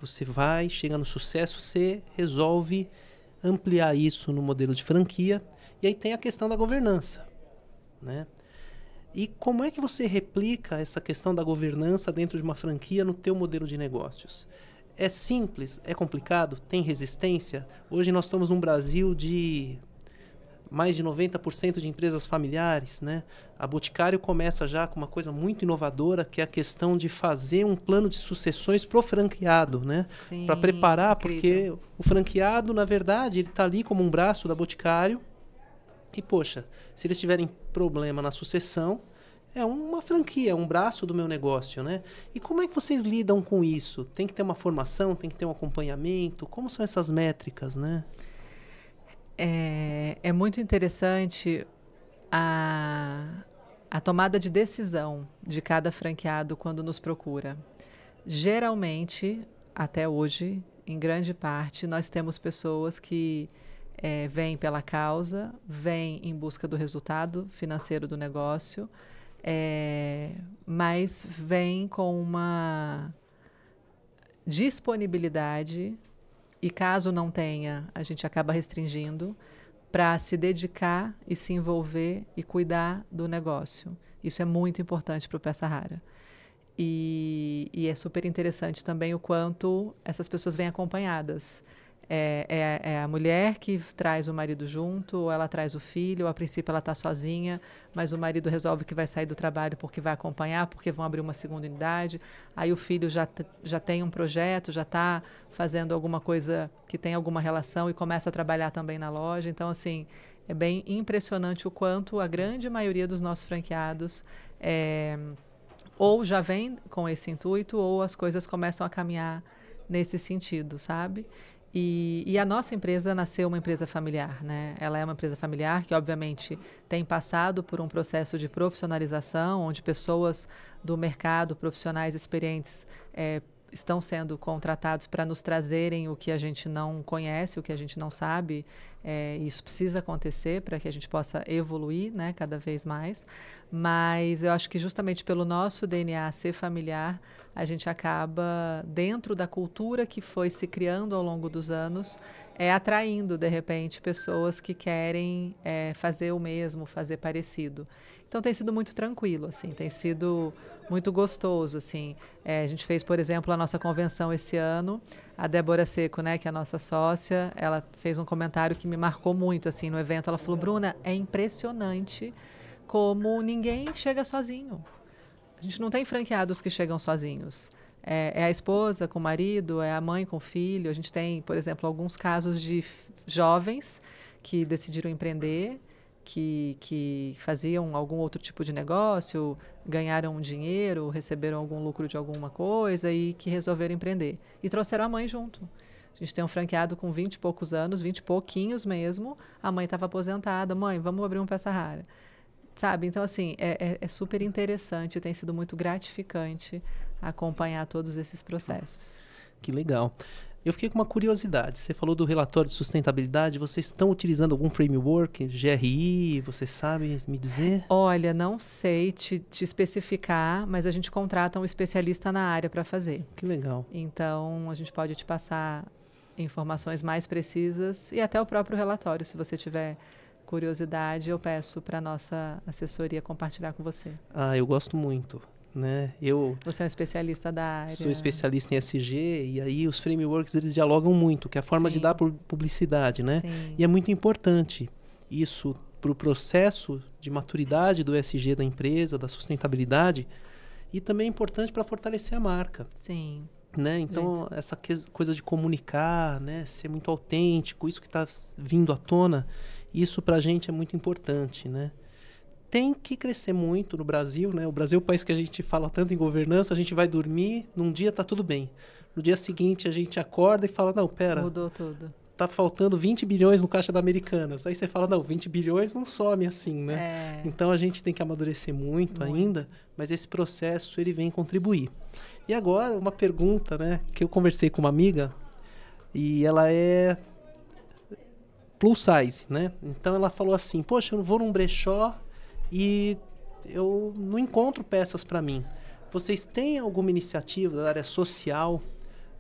você vai, chega no sucesso, você resolve ampliar isso no modelo de franquia, e aí tem a questão da governança, né? E como é que você replica essa questão da governança dentro de uma franquia no teu modelo de negócios? É simples? É complicado? Tem resistência? Hoje nós estamos num Brasil de mais de 90% de empresas familiares, né? A Boticário começa já com uma coisa muito inovadora, que é a questão de fazer um plano de sucessões pro franqueado, né? Para preparar, incrível. Porque o franqueado, na verdade, ele está ali como um braço da Boticário. E, poxa, se eles tiverem problema na sucessão, é uma franquia, é um braço do meu negócio, né? E como é que vocês lidam com isso? Tem que ter uma formação, tem que ter um acompanhamento? Como são essas métricas, né? É muito interessante a tomada de decisão de cada franqueado quando nos procura. Geralmente, até hoje, em grande parte, nós temos pessoas que vêm pela causa, vêm em busca do resultado financeiro do negócio, mas vêm com uma disponibilidade, e caso não tenha, a gente acaba restringindo, para se dedicar e se envolver e cuidar do negócio. Isso é muito importante para o Peça Rara. E é super interessante também o quanto essas pessoas vêm acompanhadas. É a mulher que traz o marido junto, ou ela traz o filho, ou a princípio ela está sozinha, mas o marido resolve que vai sair do trabalho porque vai acompanhar, porque vão abrir uma segunda unidade. Aí o filho já tem um projeto, já está fazendo alguma coisa que tem alguma relação e começa a trabalhar também na loja. Então, assim, é bem impressionante o quanto a grande maioria dos nossos franqueados ou já vem com esse intuito, ou as coisas começam a caminhar nesse sentido, sabe? E a nossa empresa nasceu uma empresa familiar, né? Ela é uma empresa familiar que, obviamente, tem passado por um processo de profissionalização, onde pessoas do mercado, profissionais experientes, estão sendo contratados para nos trazerem o que a gente não conhece, o que a gente não sabe. Isso precisa acontecer para que a gente possa evoluir, né, cada vez mais. Mas eu acho que justamente pelo nosso DNA ser familiar, a gente acaba, dentro da cultura que foi se criando ao longo dos anos, atraindo, de repente, pessoas que querem fazer o mesmo, fazer parecido. Então, tem sido muito tranquilo, assim, tem sido muito gostoso, assim. A gente fez, por exemplo, a nossa convenção esse ano. A Débora Seco, né, que é a nossa sócia, ela fez um comentário que me marcou muito, assim, no evento. Ela falou: Bruna, é impressionante como ninguém chega sozinho. A gente não tem franqueados que chegam sozinhos. É a esposa com o marido, é a mãe com o filho. A gente tem, por exemplo, alguns casos de jovens que decidiram empreender, que faziam algum outro tipo de negócio, ganharam dinheiro, receberam algum lucro de alguma coisa e que resolveram empreender. E trouxeram a mãe junto. A gente tem um franqueado com 20 e poucos anos, 20 e pouquinhos mesmo. A mãe estava aposentada. Mãe, vamos abrir um Peça Rara. Sabe? Então, assim, é super interessante, tem sido muito gratificante acompanhar todos esses processos. Que legal. Eu fiquei com uma curiosidade. Você falou do relatório de sustentabilidade. Vocês estão utilizando algum framework, GRI? Você sabe me dizer? Olha, não sei te especificar, mas a gente contrata um especialista na área para fazer. Que legal. Então, a gente pode te passar informações mais precisas e até o próprio relatório, se você tiver curiosidade, eu peço para a nossa assessoria compartilhar com você. Eu gosto muito. Né? Você é um especialista da área. Sou especialista em SG e aí os frameworks eles dialogam muito, que é a forma de dar publicidade, né? Sim. E é muito importante isso para o processo de maturidade do SG da empresa, da sustentabilidade, e também é importante para fortalecer a marca. Sim. Né? Então, essa coisa de comunicar, né? Ser muito autêntico, isso que está vindo à tona, isso para a gente é muito importante, né? Tem que crescer muito no Brasil, né? O Brasil é um país que a gente fala tanto em governança, a gente vai dormir, num dia tá tudo bem. No dia seguinte a gente acorda e fala, não, pera... Mudou tudo. tá faltando 20 bilhões no caixa da Americanas. Aí você fala, não, 20 bilhões não some assim, né? Então a gente tem que amadurecer muito ainda, mas esse processo ele vem contribuir. E agora, uma pergunta, né, que eu conversei com uma amiga e ela é plus size, né? Então ela falou assim, poxa, eu vou num brechó e eu não encontro peças para mim. Vocês têm alguma iniciativa da área social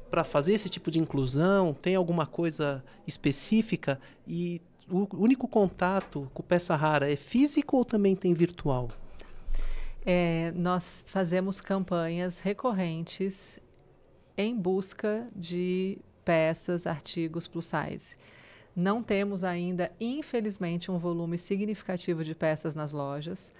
para fazer esse tipo de inclusão? Tem alguma coisa específica? E o único contato com peça rara é físico ou também tem virtual? Nós fazemos campanhas recorrentes em busca de peças, artigos plus size. Não temos ainda, infelizmente, um volume significativo de peças nas lojas.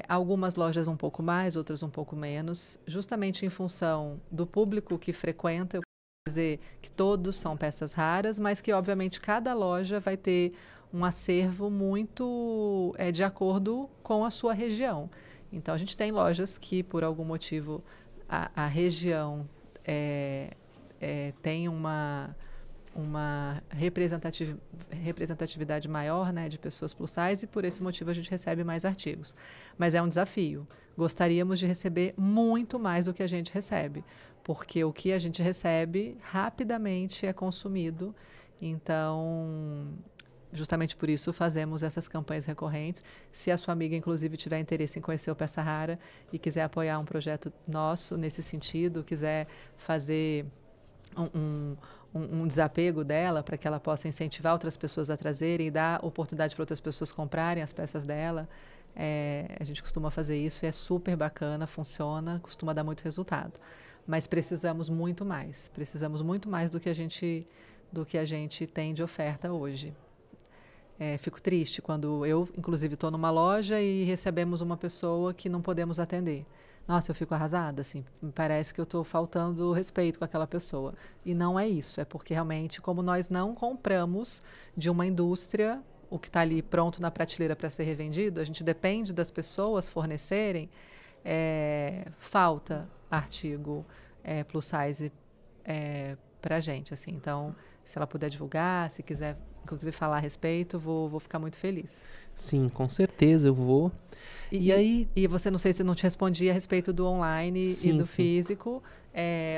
Algumas lojas um pouco mais, outras um pouco menos, justamente em função do público que frequenta. Eu quero dizer que todos são peças raras, mas que, obviamente, cada loja vai ter um acervo muito de acordo com a sua região. Então, a gente tem lojas que, por algum motivo, a região tem uma representatividade maior, né, de pessoas plus size, e por esse motivo a gente recebe mais artigos. Mas é um desafio. Gostaríamos de receber muito mais do que a gente recebe, porque o que a gente recebe rapidamente é consumido. Então, justamente por isso fazemos essas campanhas recorrentes. Se a sua amiga, inclusive, tiver interesse em conhecer o Peça Rara e quiser apoiar um projeto nosso nesse sentido, quiser fazer um desapego dela para que ela possa incentivar outras pessoas a trazerem e dar oportunidade para outras pessoas comprarem as peças dela, a gente costuma fazer isso e é super bacana, funciona, costuma dar muito resultado. Mas precisamos muito mais do que a gente tem de oferta hoje. Fico triste quando eu, inclusive, estou numa loja e recebemos uma pessoa que não podemos atender. Nossa, eu fico arrasada, assim, me parece que eu estou faltando respeito com aquela pessoa. E não é isso, é porque realmente, como nós não compramos de uma indústria o que está ali pronto na prateleira para ser revendido, a gente depende das pessoas fornecerem, falta artigo plus size para a gente, assim. Então, se ela puder divulgar, se quiser, inclusive, falar a respeito, vou ficar muito feliz. Sim, com certeza eu vou. E você, não sei se não te respondi a respeito do online e do físico.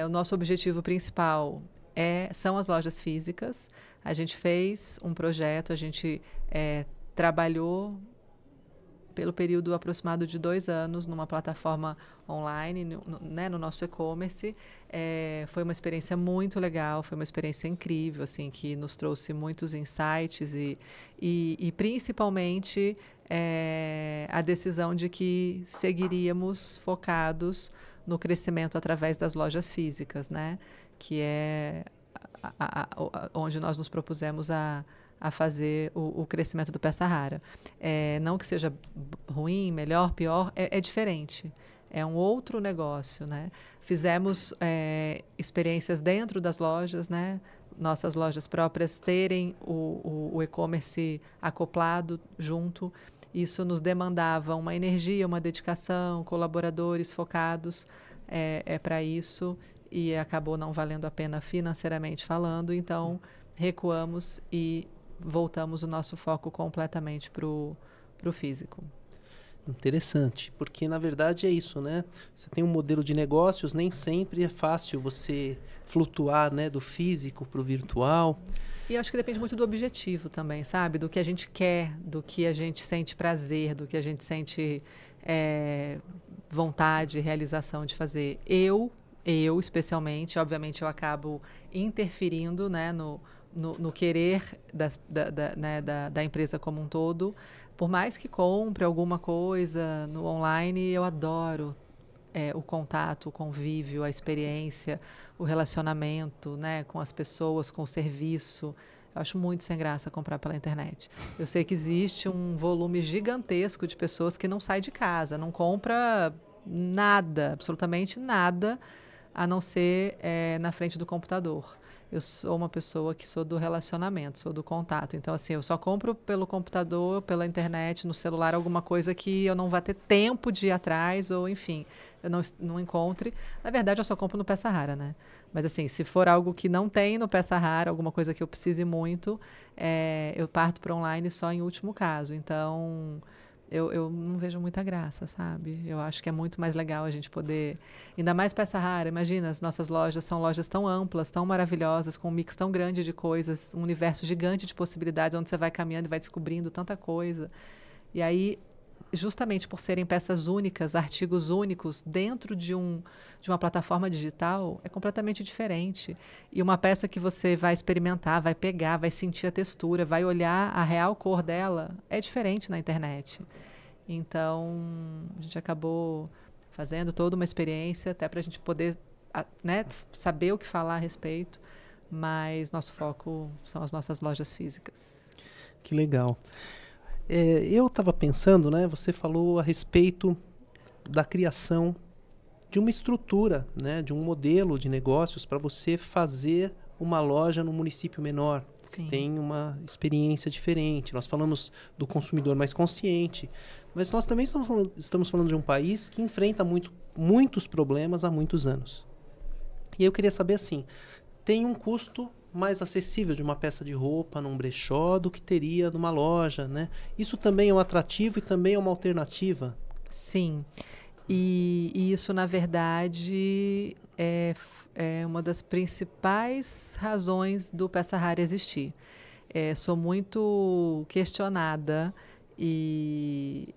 O nosso objetivo principal são as lojas físicas. A gente fez um projeto, a gente trabalhou pelo período aproximado de 2 anos numa plataforma online, no nosso e-commerce. Foi uma experiência muito legal, foi uma experiência incrível, assim, que nos trouxe muitos insights e principalmente a decisão de que seguiríamos focados no crescimento através das lojas físicas, né? Que é onde nós nos propusemos a fazer o crescimento do Peça Rara. Não que seja ruim, melhor, pior, é diferente. É um outro negócio, né? Fizemos experiências dentro das lojas, né? Nossas lojas próprias terem o e-commerce acoplado junto. Isso nos demandava uma energia, uma dedicação, colaboradores focados para isso, e acabou não valendo a pena financeiramente falando, então recuamos e voltamos o nosso foco completamente para o físico. Interessante, porque na verdade é isso, né? Você tem um modelo de negócios, nem sempre é fácil você flutuar, né, do físico para o virtual. E eu acho que depende muito do objetivo também, sabe? Do que a gente quer, do que a gente sente prazer, do que a gente sente vontade, realização de fazer. Eu especialmente, obviamente eu acabo interferindo, né, no querer da empresa como um todo. Por mais que compre alguma coisa no online, eu adoro o contato, o convívio, a experiência, o relacionamento, né, com as pessoas, com o serviço. Eu acho muito sem graça comprar pela internet. Eu sei que existe um volume gigantesco de pessoas que não sai de casa, não compra nada, absolutamente nada, a não ser na frente do computador. eu sou uma pessoa que sou do relacionamento, sou do contato. Então, assim, eu só compro pelo computador, pela internet, no celular, alguma coisa que eu não vá ter tempo de ir atrás, ou enfim, eu não encontre. Na verdade, eu só compro no Peça Rara, né? Mas, assim, se for algo que não tem no Peça Rara, alguma coisa que eu precise muito, eu parto para online só em último caso. Então, eu não vejo muita graça, sabe? Eu acho que é muito mais legal a gente poder... Ainda mais Peça Rara, imagina, as nossas lojas são lojas tão amplas, tão maravilhosas, com um mix tão grande de coisas, um universo gigante de possibilidades, onde você vai caminhando e vai descobrindo tanta coisa. E aí, justamente por serem peças únicas, artigos únicos, dentro de uma plataforma digital, é completamente diferente. E uma peça que você vai experimentar, vai pegar, vai sentir a textura, vai olhar a real cor dela, é diferente na internet. Então, a gente acabou fazendo toda uma experiência, até para a gente poder, né, saber o que falar a respeito, mas nosso foco são as nossas lojas físicas. Que legal. Eu estava pensando, né? Você falou a respeito da criação de uma estrutura, né? De um modelo de negócios para você fazer uma loja no município menor, que tem uma experiência diferente. Nós falamos do consumidor mais consciente, mas nós também estamos falando de um país que enfrenta muitos problemas há muitos anos. E eu queria saber assim, tem um custo mais acessível de uma peça de roupa num brechó do que teria numa loja, né? Isso também é um atrativo e também é uma alternativa? Sim. E isso, na verdade, é uma das principais razões do Peça Rara existir. Sou muito questionada e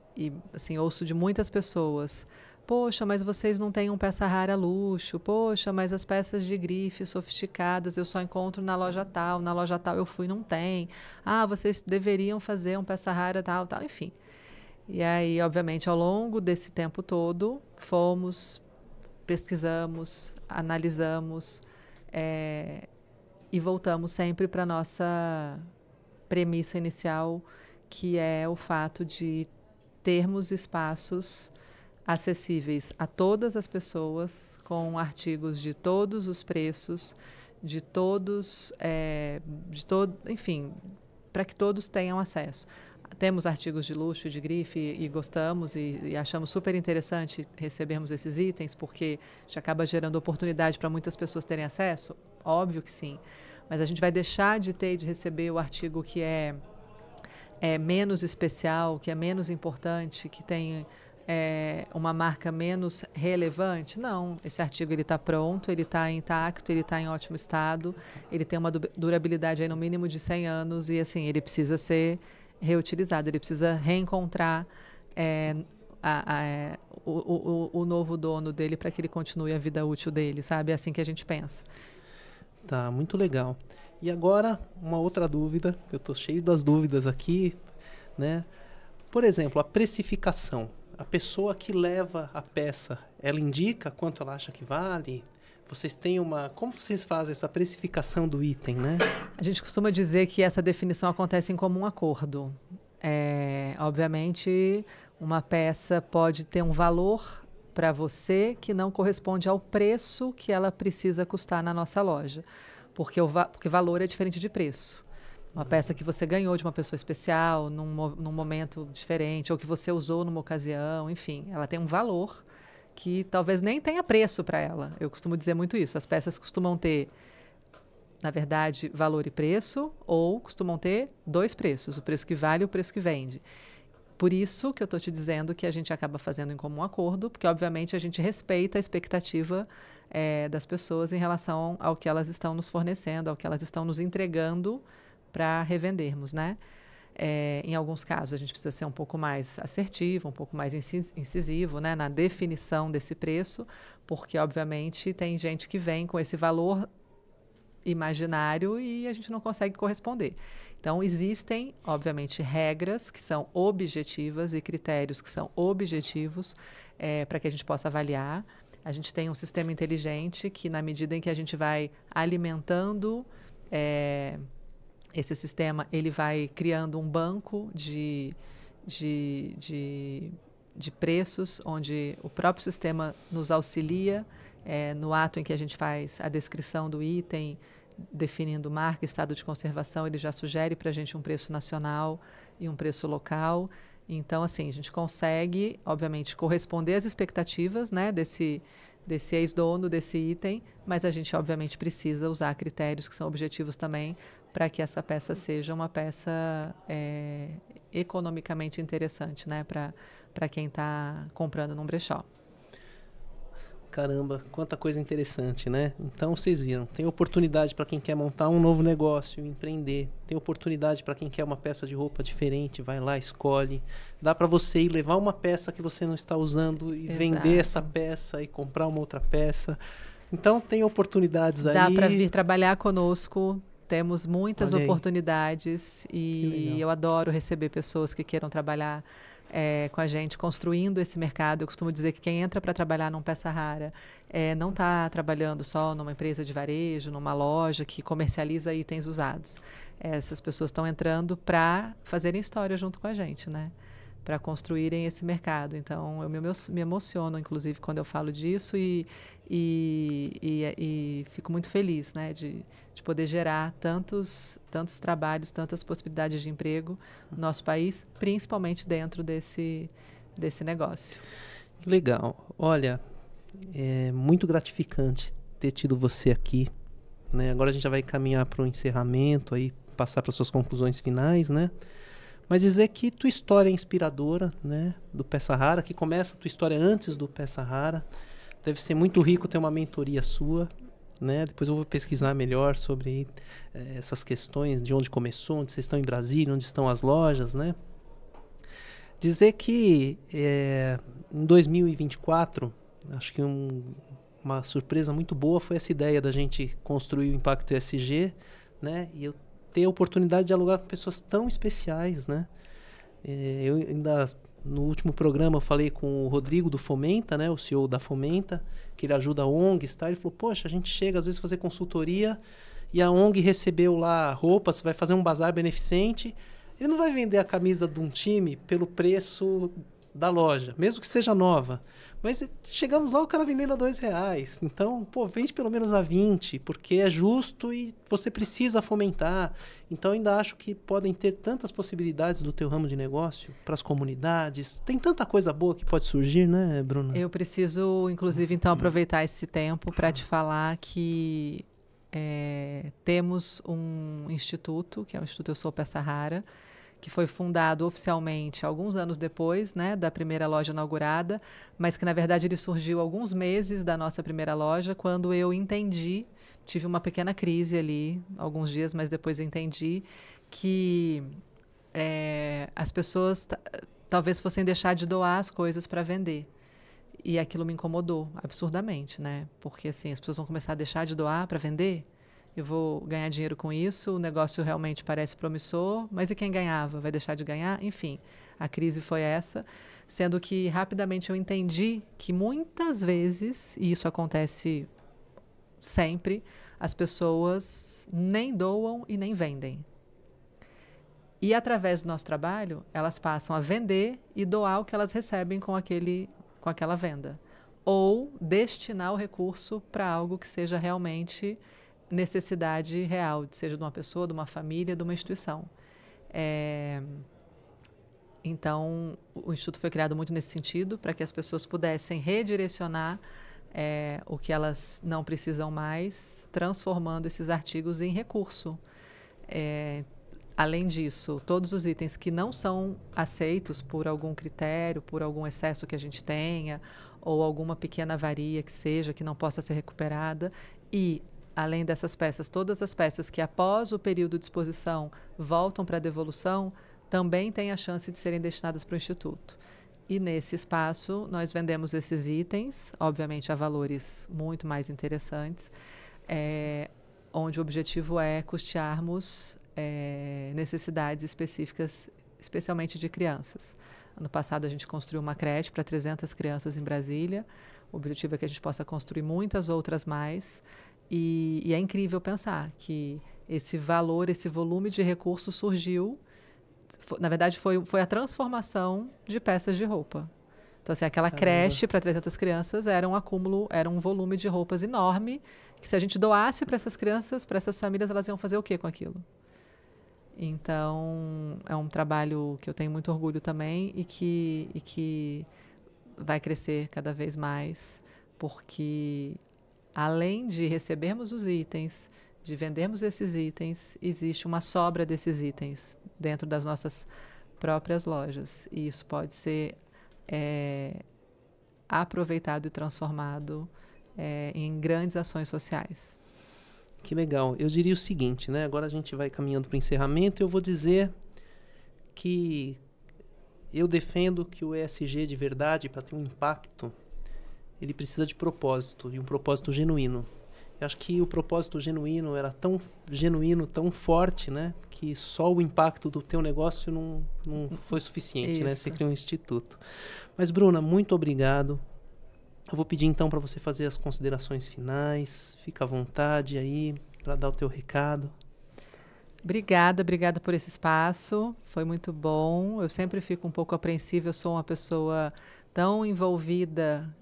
assim, ouço de muitas pessoas: poxa, mas vocês não têm um Peça Rara luxo. Poxa, mas as peças de grife sofisticadas eu só encontro na loja tal eu fui, não tem. Ah, vocês deveriam fazer um Peça Rara tal, enfim. E aí, obviamente, ao longo desse tempo todo, fomos, pesquisamos, analisamos e voltamos sempre para a nossa premissa inicial, que é o fato de termos espaços acessíveis a todas as pessoas, com artigos de todos os preços, enfim, para que todos tenham acesso. Temos artigos de luxo e de grife e gostamos e achamos super interessante recebermos esses itens, porque já acaba gerando oportunidade para muitas pessoas terem acesso? Óbvio que sim. Mas a gente vai deixar de receber o artigo que é menos especial, que é menos importante, que tem uma marca menos relevante? Não. Esse artigo está pronto, ele está intacto, ele está em ótimo estado, ele tem uma durabilidade aí no mínimo de 100 anos e assim, ele precisa ser reutilizado, ele precisa reencontrar o novo dono dele para que ele continue a vida útil dele, sabe? É assim que a gente pensa. Tá, muito legal. E agora, uma outra dúvida, eu estou cheio das dúvidas aqui, né? Por exemplo, a precificação. A pessoa que leva a peça, ela indica quanto ela acha que vale? Vocês têm como vocês fazem essa precificação do item, né? A gente costuma dizer que essa definição acontece em comum acordo. Obviamente, uma peça pode ter um valor para você que não corresponde ao preço que ela precisa custar na nossa loja. Porque valor é diferente de preço. Uma peça que você ganhou de uma pessoa especial, num momento diferente, ou que você usou numa ocasião, enfim, ela tem um valor que talvez nem tenha preço para ela. Eu costumo dizer muito isso. As peças costumam ter, na verdade, valor e preço, ou costumam ter dois preços, o preço que vale e o preço que vende. Por isso que eu estou te dizendo que a gente acaba fazendo em comum acordo, porque, obviamente, a gente respeita a expectativa das pessoas em relação ao que elas estão nos fornecendo, ao que elas estão nos entregando para revendermos, né? Em alguns casos, a gente precisa ser um pouco mais assertivo, um pouco mais incisivo, né, na definição desse preço, porque, obviamente, tem gente que vem com esse valor imaginário e a gente não consegue corresponder. Então, existem, obviamente, regras que são objetivas e critérios que são objetivos para que a gente possa avaliar. A gente tem um sistema inteligente que, na medida em que a gente vai alimentando esse sistema, ele vai criando um banco de preços, onde o próprio sistema nos auxilia no ato em que a gente faz a descrição do item, definindo marca, estado de conservação, ele já sugere para a gente um preço nacional e um preço local. Então, assim, a gente consegue, obviamente, corresponder às expectativas, né, desse ex-dono, desse item, mas a gente, obviamente, precisa usar critérios que são objetivos também para que essa peça seja uma peça economicamente interessante, né, para quem está comprando num brechó. Caramba, quanta coisa interessante, né? Então, vocês viram, tem oportunidade para quem quer montar um novo negócio, empreender. Tem oportunidade para quem quer uma peça de roupa diferente, vai lá, escolhe. Dá para você ir levar uma peça que você não está usando e vender essa peça e comprar uma outra peça. Então, tem oportunidades aí. Dá para vir trabalhar conosco. Temos muitas oportunidades e eu adoro receber pessoas que queiram trabalhar com a gente, construindo esse mercado. Eu costumo dizer que quem entra para trabalhar num peça rara não está trabalhando só numa empresa de varejo, numa loja que comercializa itens usados. Essas pessoas estão entrando para fazerem história junto com a gente, né? Para construírem esse mercado. Então, eu me emociono, inclusive, quando eu falo disso e fico muito feliz, né, de poder gerar tantos trabalhos, tantas possibilidades de emprego no nosso país, principalmente dentro desse negócio. Legal. Olha, é muito gratificante ter tido você aqui, né? Agora a gente já vai caminhar para o encerramento, aí passar para suas conclusões finais, né? Mas dizer que tua história é inspiradora, né? Do Peça Rara, que começa a tua história antes do Peça Rara. Deve ser muito rico ter uma mentoria sua, né? Depois eu vou pesquisar melhor sobre essas questões, de onde começou, onde vocês estão em Brasília, onde estão as lojas, né? Dizer que em 2024, acho que uma surpresa muito boa foi essa ideia da gente construir o Impacto ESG, né? E eu ter a oportunidade de dialogar com pessoas tão especiais, né? Eu ainda, no último programa, eu falei com o Rodrigo do Fomenta, né? O CEO da Fomenta, que ele ajuda a ONGs, tá? Ele falou, poxa, a gente chega às vezes fazer consultoria e a ONG recebeu lá roupas, vai fazer um bazar beneficente, ele não vai vender a camisa de um time pelo preço da loja, mesmo que seja nova. Mas chegamos lá, o cara vendendo a R$2. Então, vende pelo menos a 20, porque é justo e você precisa fomentar. Então, ainda acho que podem ter tantas possibilidades do teu ramo de negócio para as comunidades. Tem tanta coisa boa que pode surgir, né, Bruna? Eu preciso, inclusive, então, aproveitar esse tempo para te falar que temos um instituto, que é o Instituto Eu Sou Peça Rara, que foi fundado oficialmente alguns anos depois, né, da primeira loja inaugurada, mas que, na verdade, ele surgiu alguns meses da nossa primeira loja, quando eu entendi, tive uma pequena crise ali, alguns dias, mas depois entendi que as pessoas talvez fossem deixar de doar as coisas para vender. E aquilo me incomodou absurdamente, né? Porque, assim, as pessoas vão começar a deixar de doar para vender? Eu vou ganhar dinheiro com isso, o negócio realmente parece promissor, mas e quem ganhava? Vai deixar de ganhar? Enfim, a crise foi essa, sendo que rapidamente eu entendi que muitas vezes, e isso acontece sempre, as pessoas nem doam e nem vendem. E através do nosso trabalho, elas passam a vender e doar o que elas recebem com aquela venda. Ou destinar o recurso para algo que seja realmente necessidade real, seja de uma pessoa, de uma família, de uma instituição. Então, o Instituto foi criado muito nesse sentido, para que as pessoas pudessem redirecionar o que elas não precisam mais, transformando esses artigos em recurso. Além disso, todos os itens que não são aceitos por algum critério, por algum excesso que a gente tenha, ou alguma pequena avaria que seja, que não possa ser recuperada, e além dessas peças, todas as peças que após o período de exposição voltam para a devolução, também têm a chance de serem destinadas para o Instituto. E nesse espaço nós vendemos esses itens, obviamente a valores muito mais interessantes, onde o objetivo é custearmos necessidades específicas, especialmente de crianças. Ano passado a gente construiu uma creche para 300 crianças em Brasília. O objetivo é que a gente possa construir muitas outras mais. E é incrível pensar que esse valor, esse volume de recursos surgiu, na verdade foi a transformação de peças de roupa. Então, assim, aquela creche para 300 crianças era um acúmulo, era um volume de roupas enorme, que se a gente doasse para essas crianças, para essas famílias, elas iam fazer o quê com aquilo? Então, é um trabalho que eu tenho muito orgulho também e que vai crescer cada vez mais, porque além de recebermos os itens, de vendermos esses itens, existe uma sobra desses itens dentro das nossas próprias lojas. E isso pode ser aproveitado e transformado em grandes ações sociais. Que legal. Eu diria o seguinte, né? Agora a gente vai caminhando para o encerramento e eu vou dizer que eu defendo que o ESG de verdade, para ter um impacto, ele precisa de propósito, de um propósito genuíno. Eu acho que o propósito genuíno era tão genuíno, tão forte, né? Que só o impacto do teu negócio não foi suficiente, né? Você criou um instituto. Mas, Bruna, muito obrigado. Eu vou pedir então para você fazer as considerações finais. Fica à vontade aí para dar o teu recado. Obrigada por esse espaço. Foi muito bom. Eu sempre fico um pouco apreensiva. Eu sou uma pessoa tão envolvida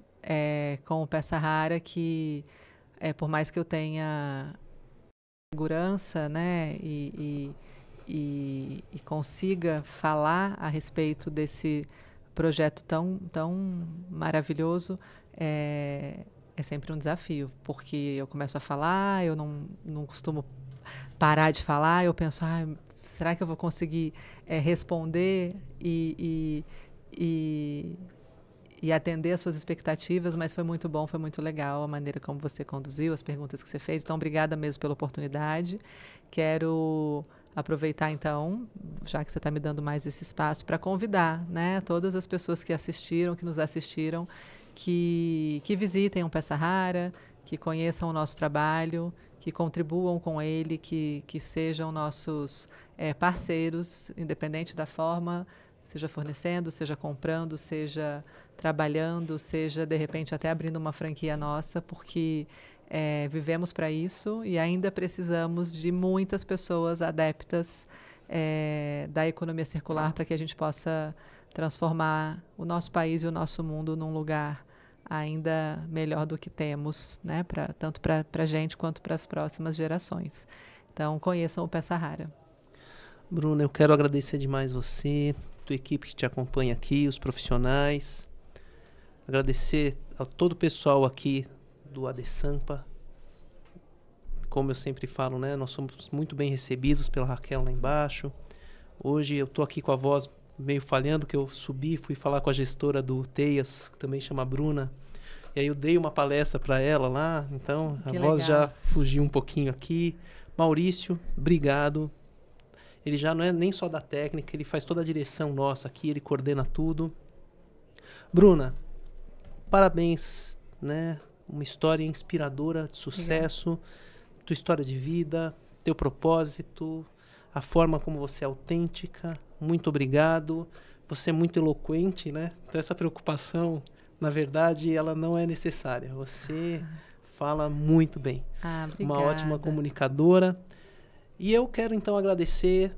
com o Peça Rara que, por mais que eu tenha segurança, né, e consiga falar a respeito desse projeto tão maravilhoso, é sempre um desafio, porque eu começo a falar, eu não costumo parar de falar, eu penso, será que eu vou conseguir responder e atender as suas expectativas, mas foi muito bom, foi muito legal a maneira como você conduziu, as perguntas que você fez, então obrigada mesmo pela oportunidade. Quero aproveitar então, já que você está me dando mais esse espaço, para convidar, né, todas as pessoas que assistiram, que nos assistiram, que visitem o Peça Rara, que conheçam o nosso trabalho, que contribuam com ele, que sejam nossos parceiros, independente da forma, seja fornecendo, seja comprando, seja trabalhando, seja, de repente, até abrindo uma franquia nossa, porque vivemos para isso e ainda precisamos de muitas pessoas adeptas da economia circular para que a gente possa transformar o nosso país e o nosso mundo num lugar ainda melhor do que temos, né? Tanto para a gente quanto para as próximas gerações. Então, conheçam o Peça Rara. Bruna, eu quero agradecer demais você, tua equipe que te acompanha aqui, os profissionais. Agradecer a todo o pessoal aqui do ADESAMPA. Como eu sempre falo, né? Nós somos muito bem recebidos pela Raquel lá embaixo. Hoje eu estou aqui com a voz meio falhando, que eu fui falar com a gestora do TEIAS, que também chama Bruna, e aí eu dei uma palestra para ela lá, então a voz já fugiu um pouquinho aqui. Maurício, obrigado. Ele já não é nem só da técnica, ele faz toda a direção nossa aqui, ele coordena tudo. Bruna, parabéns, né? Uma história inspiradora de sucesso, tua história de vida, teu propósito, a forma como você é autêntica. Muito obrigado. Você é muito eloquente, né? Então essa preocupação, na verdade, ela não é necessária. Você fala muito bem. Uma ótima comunicadora. E eu quero então agradecer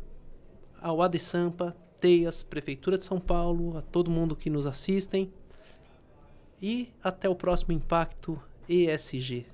ao ADESAMPA, TEIAS, Prefeitura de São Paulo, a todo mundo que nos assistem. E até o próximo Impacto ESG.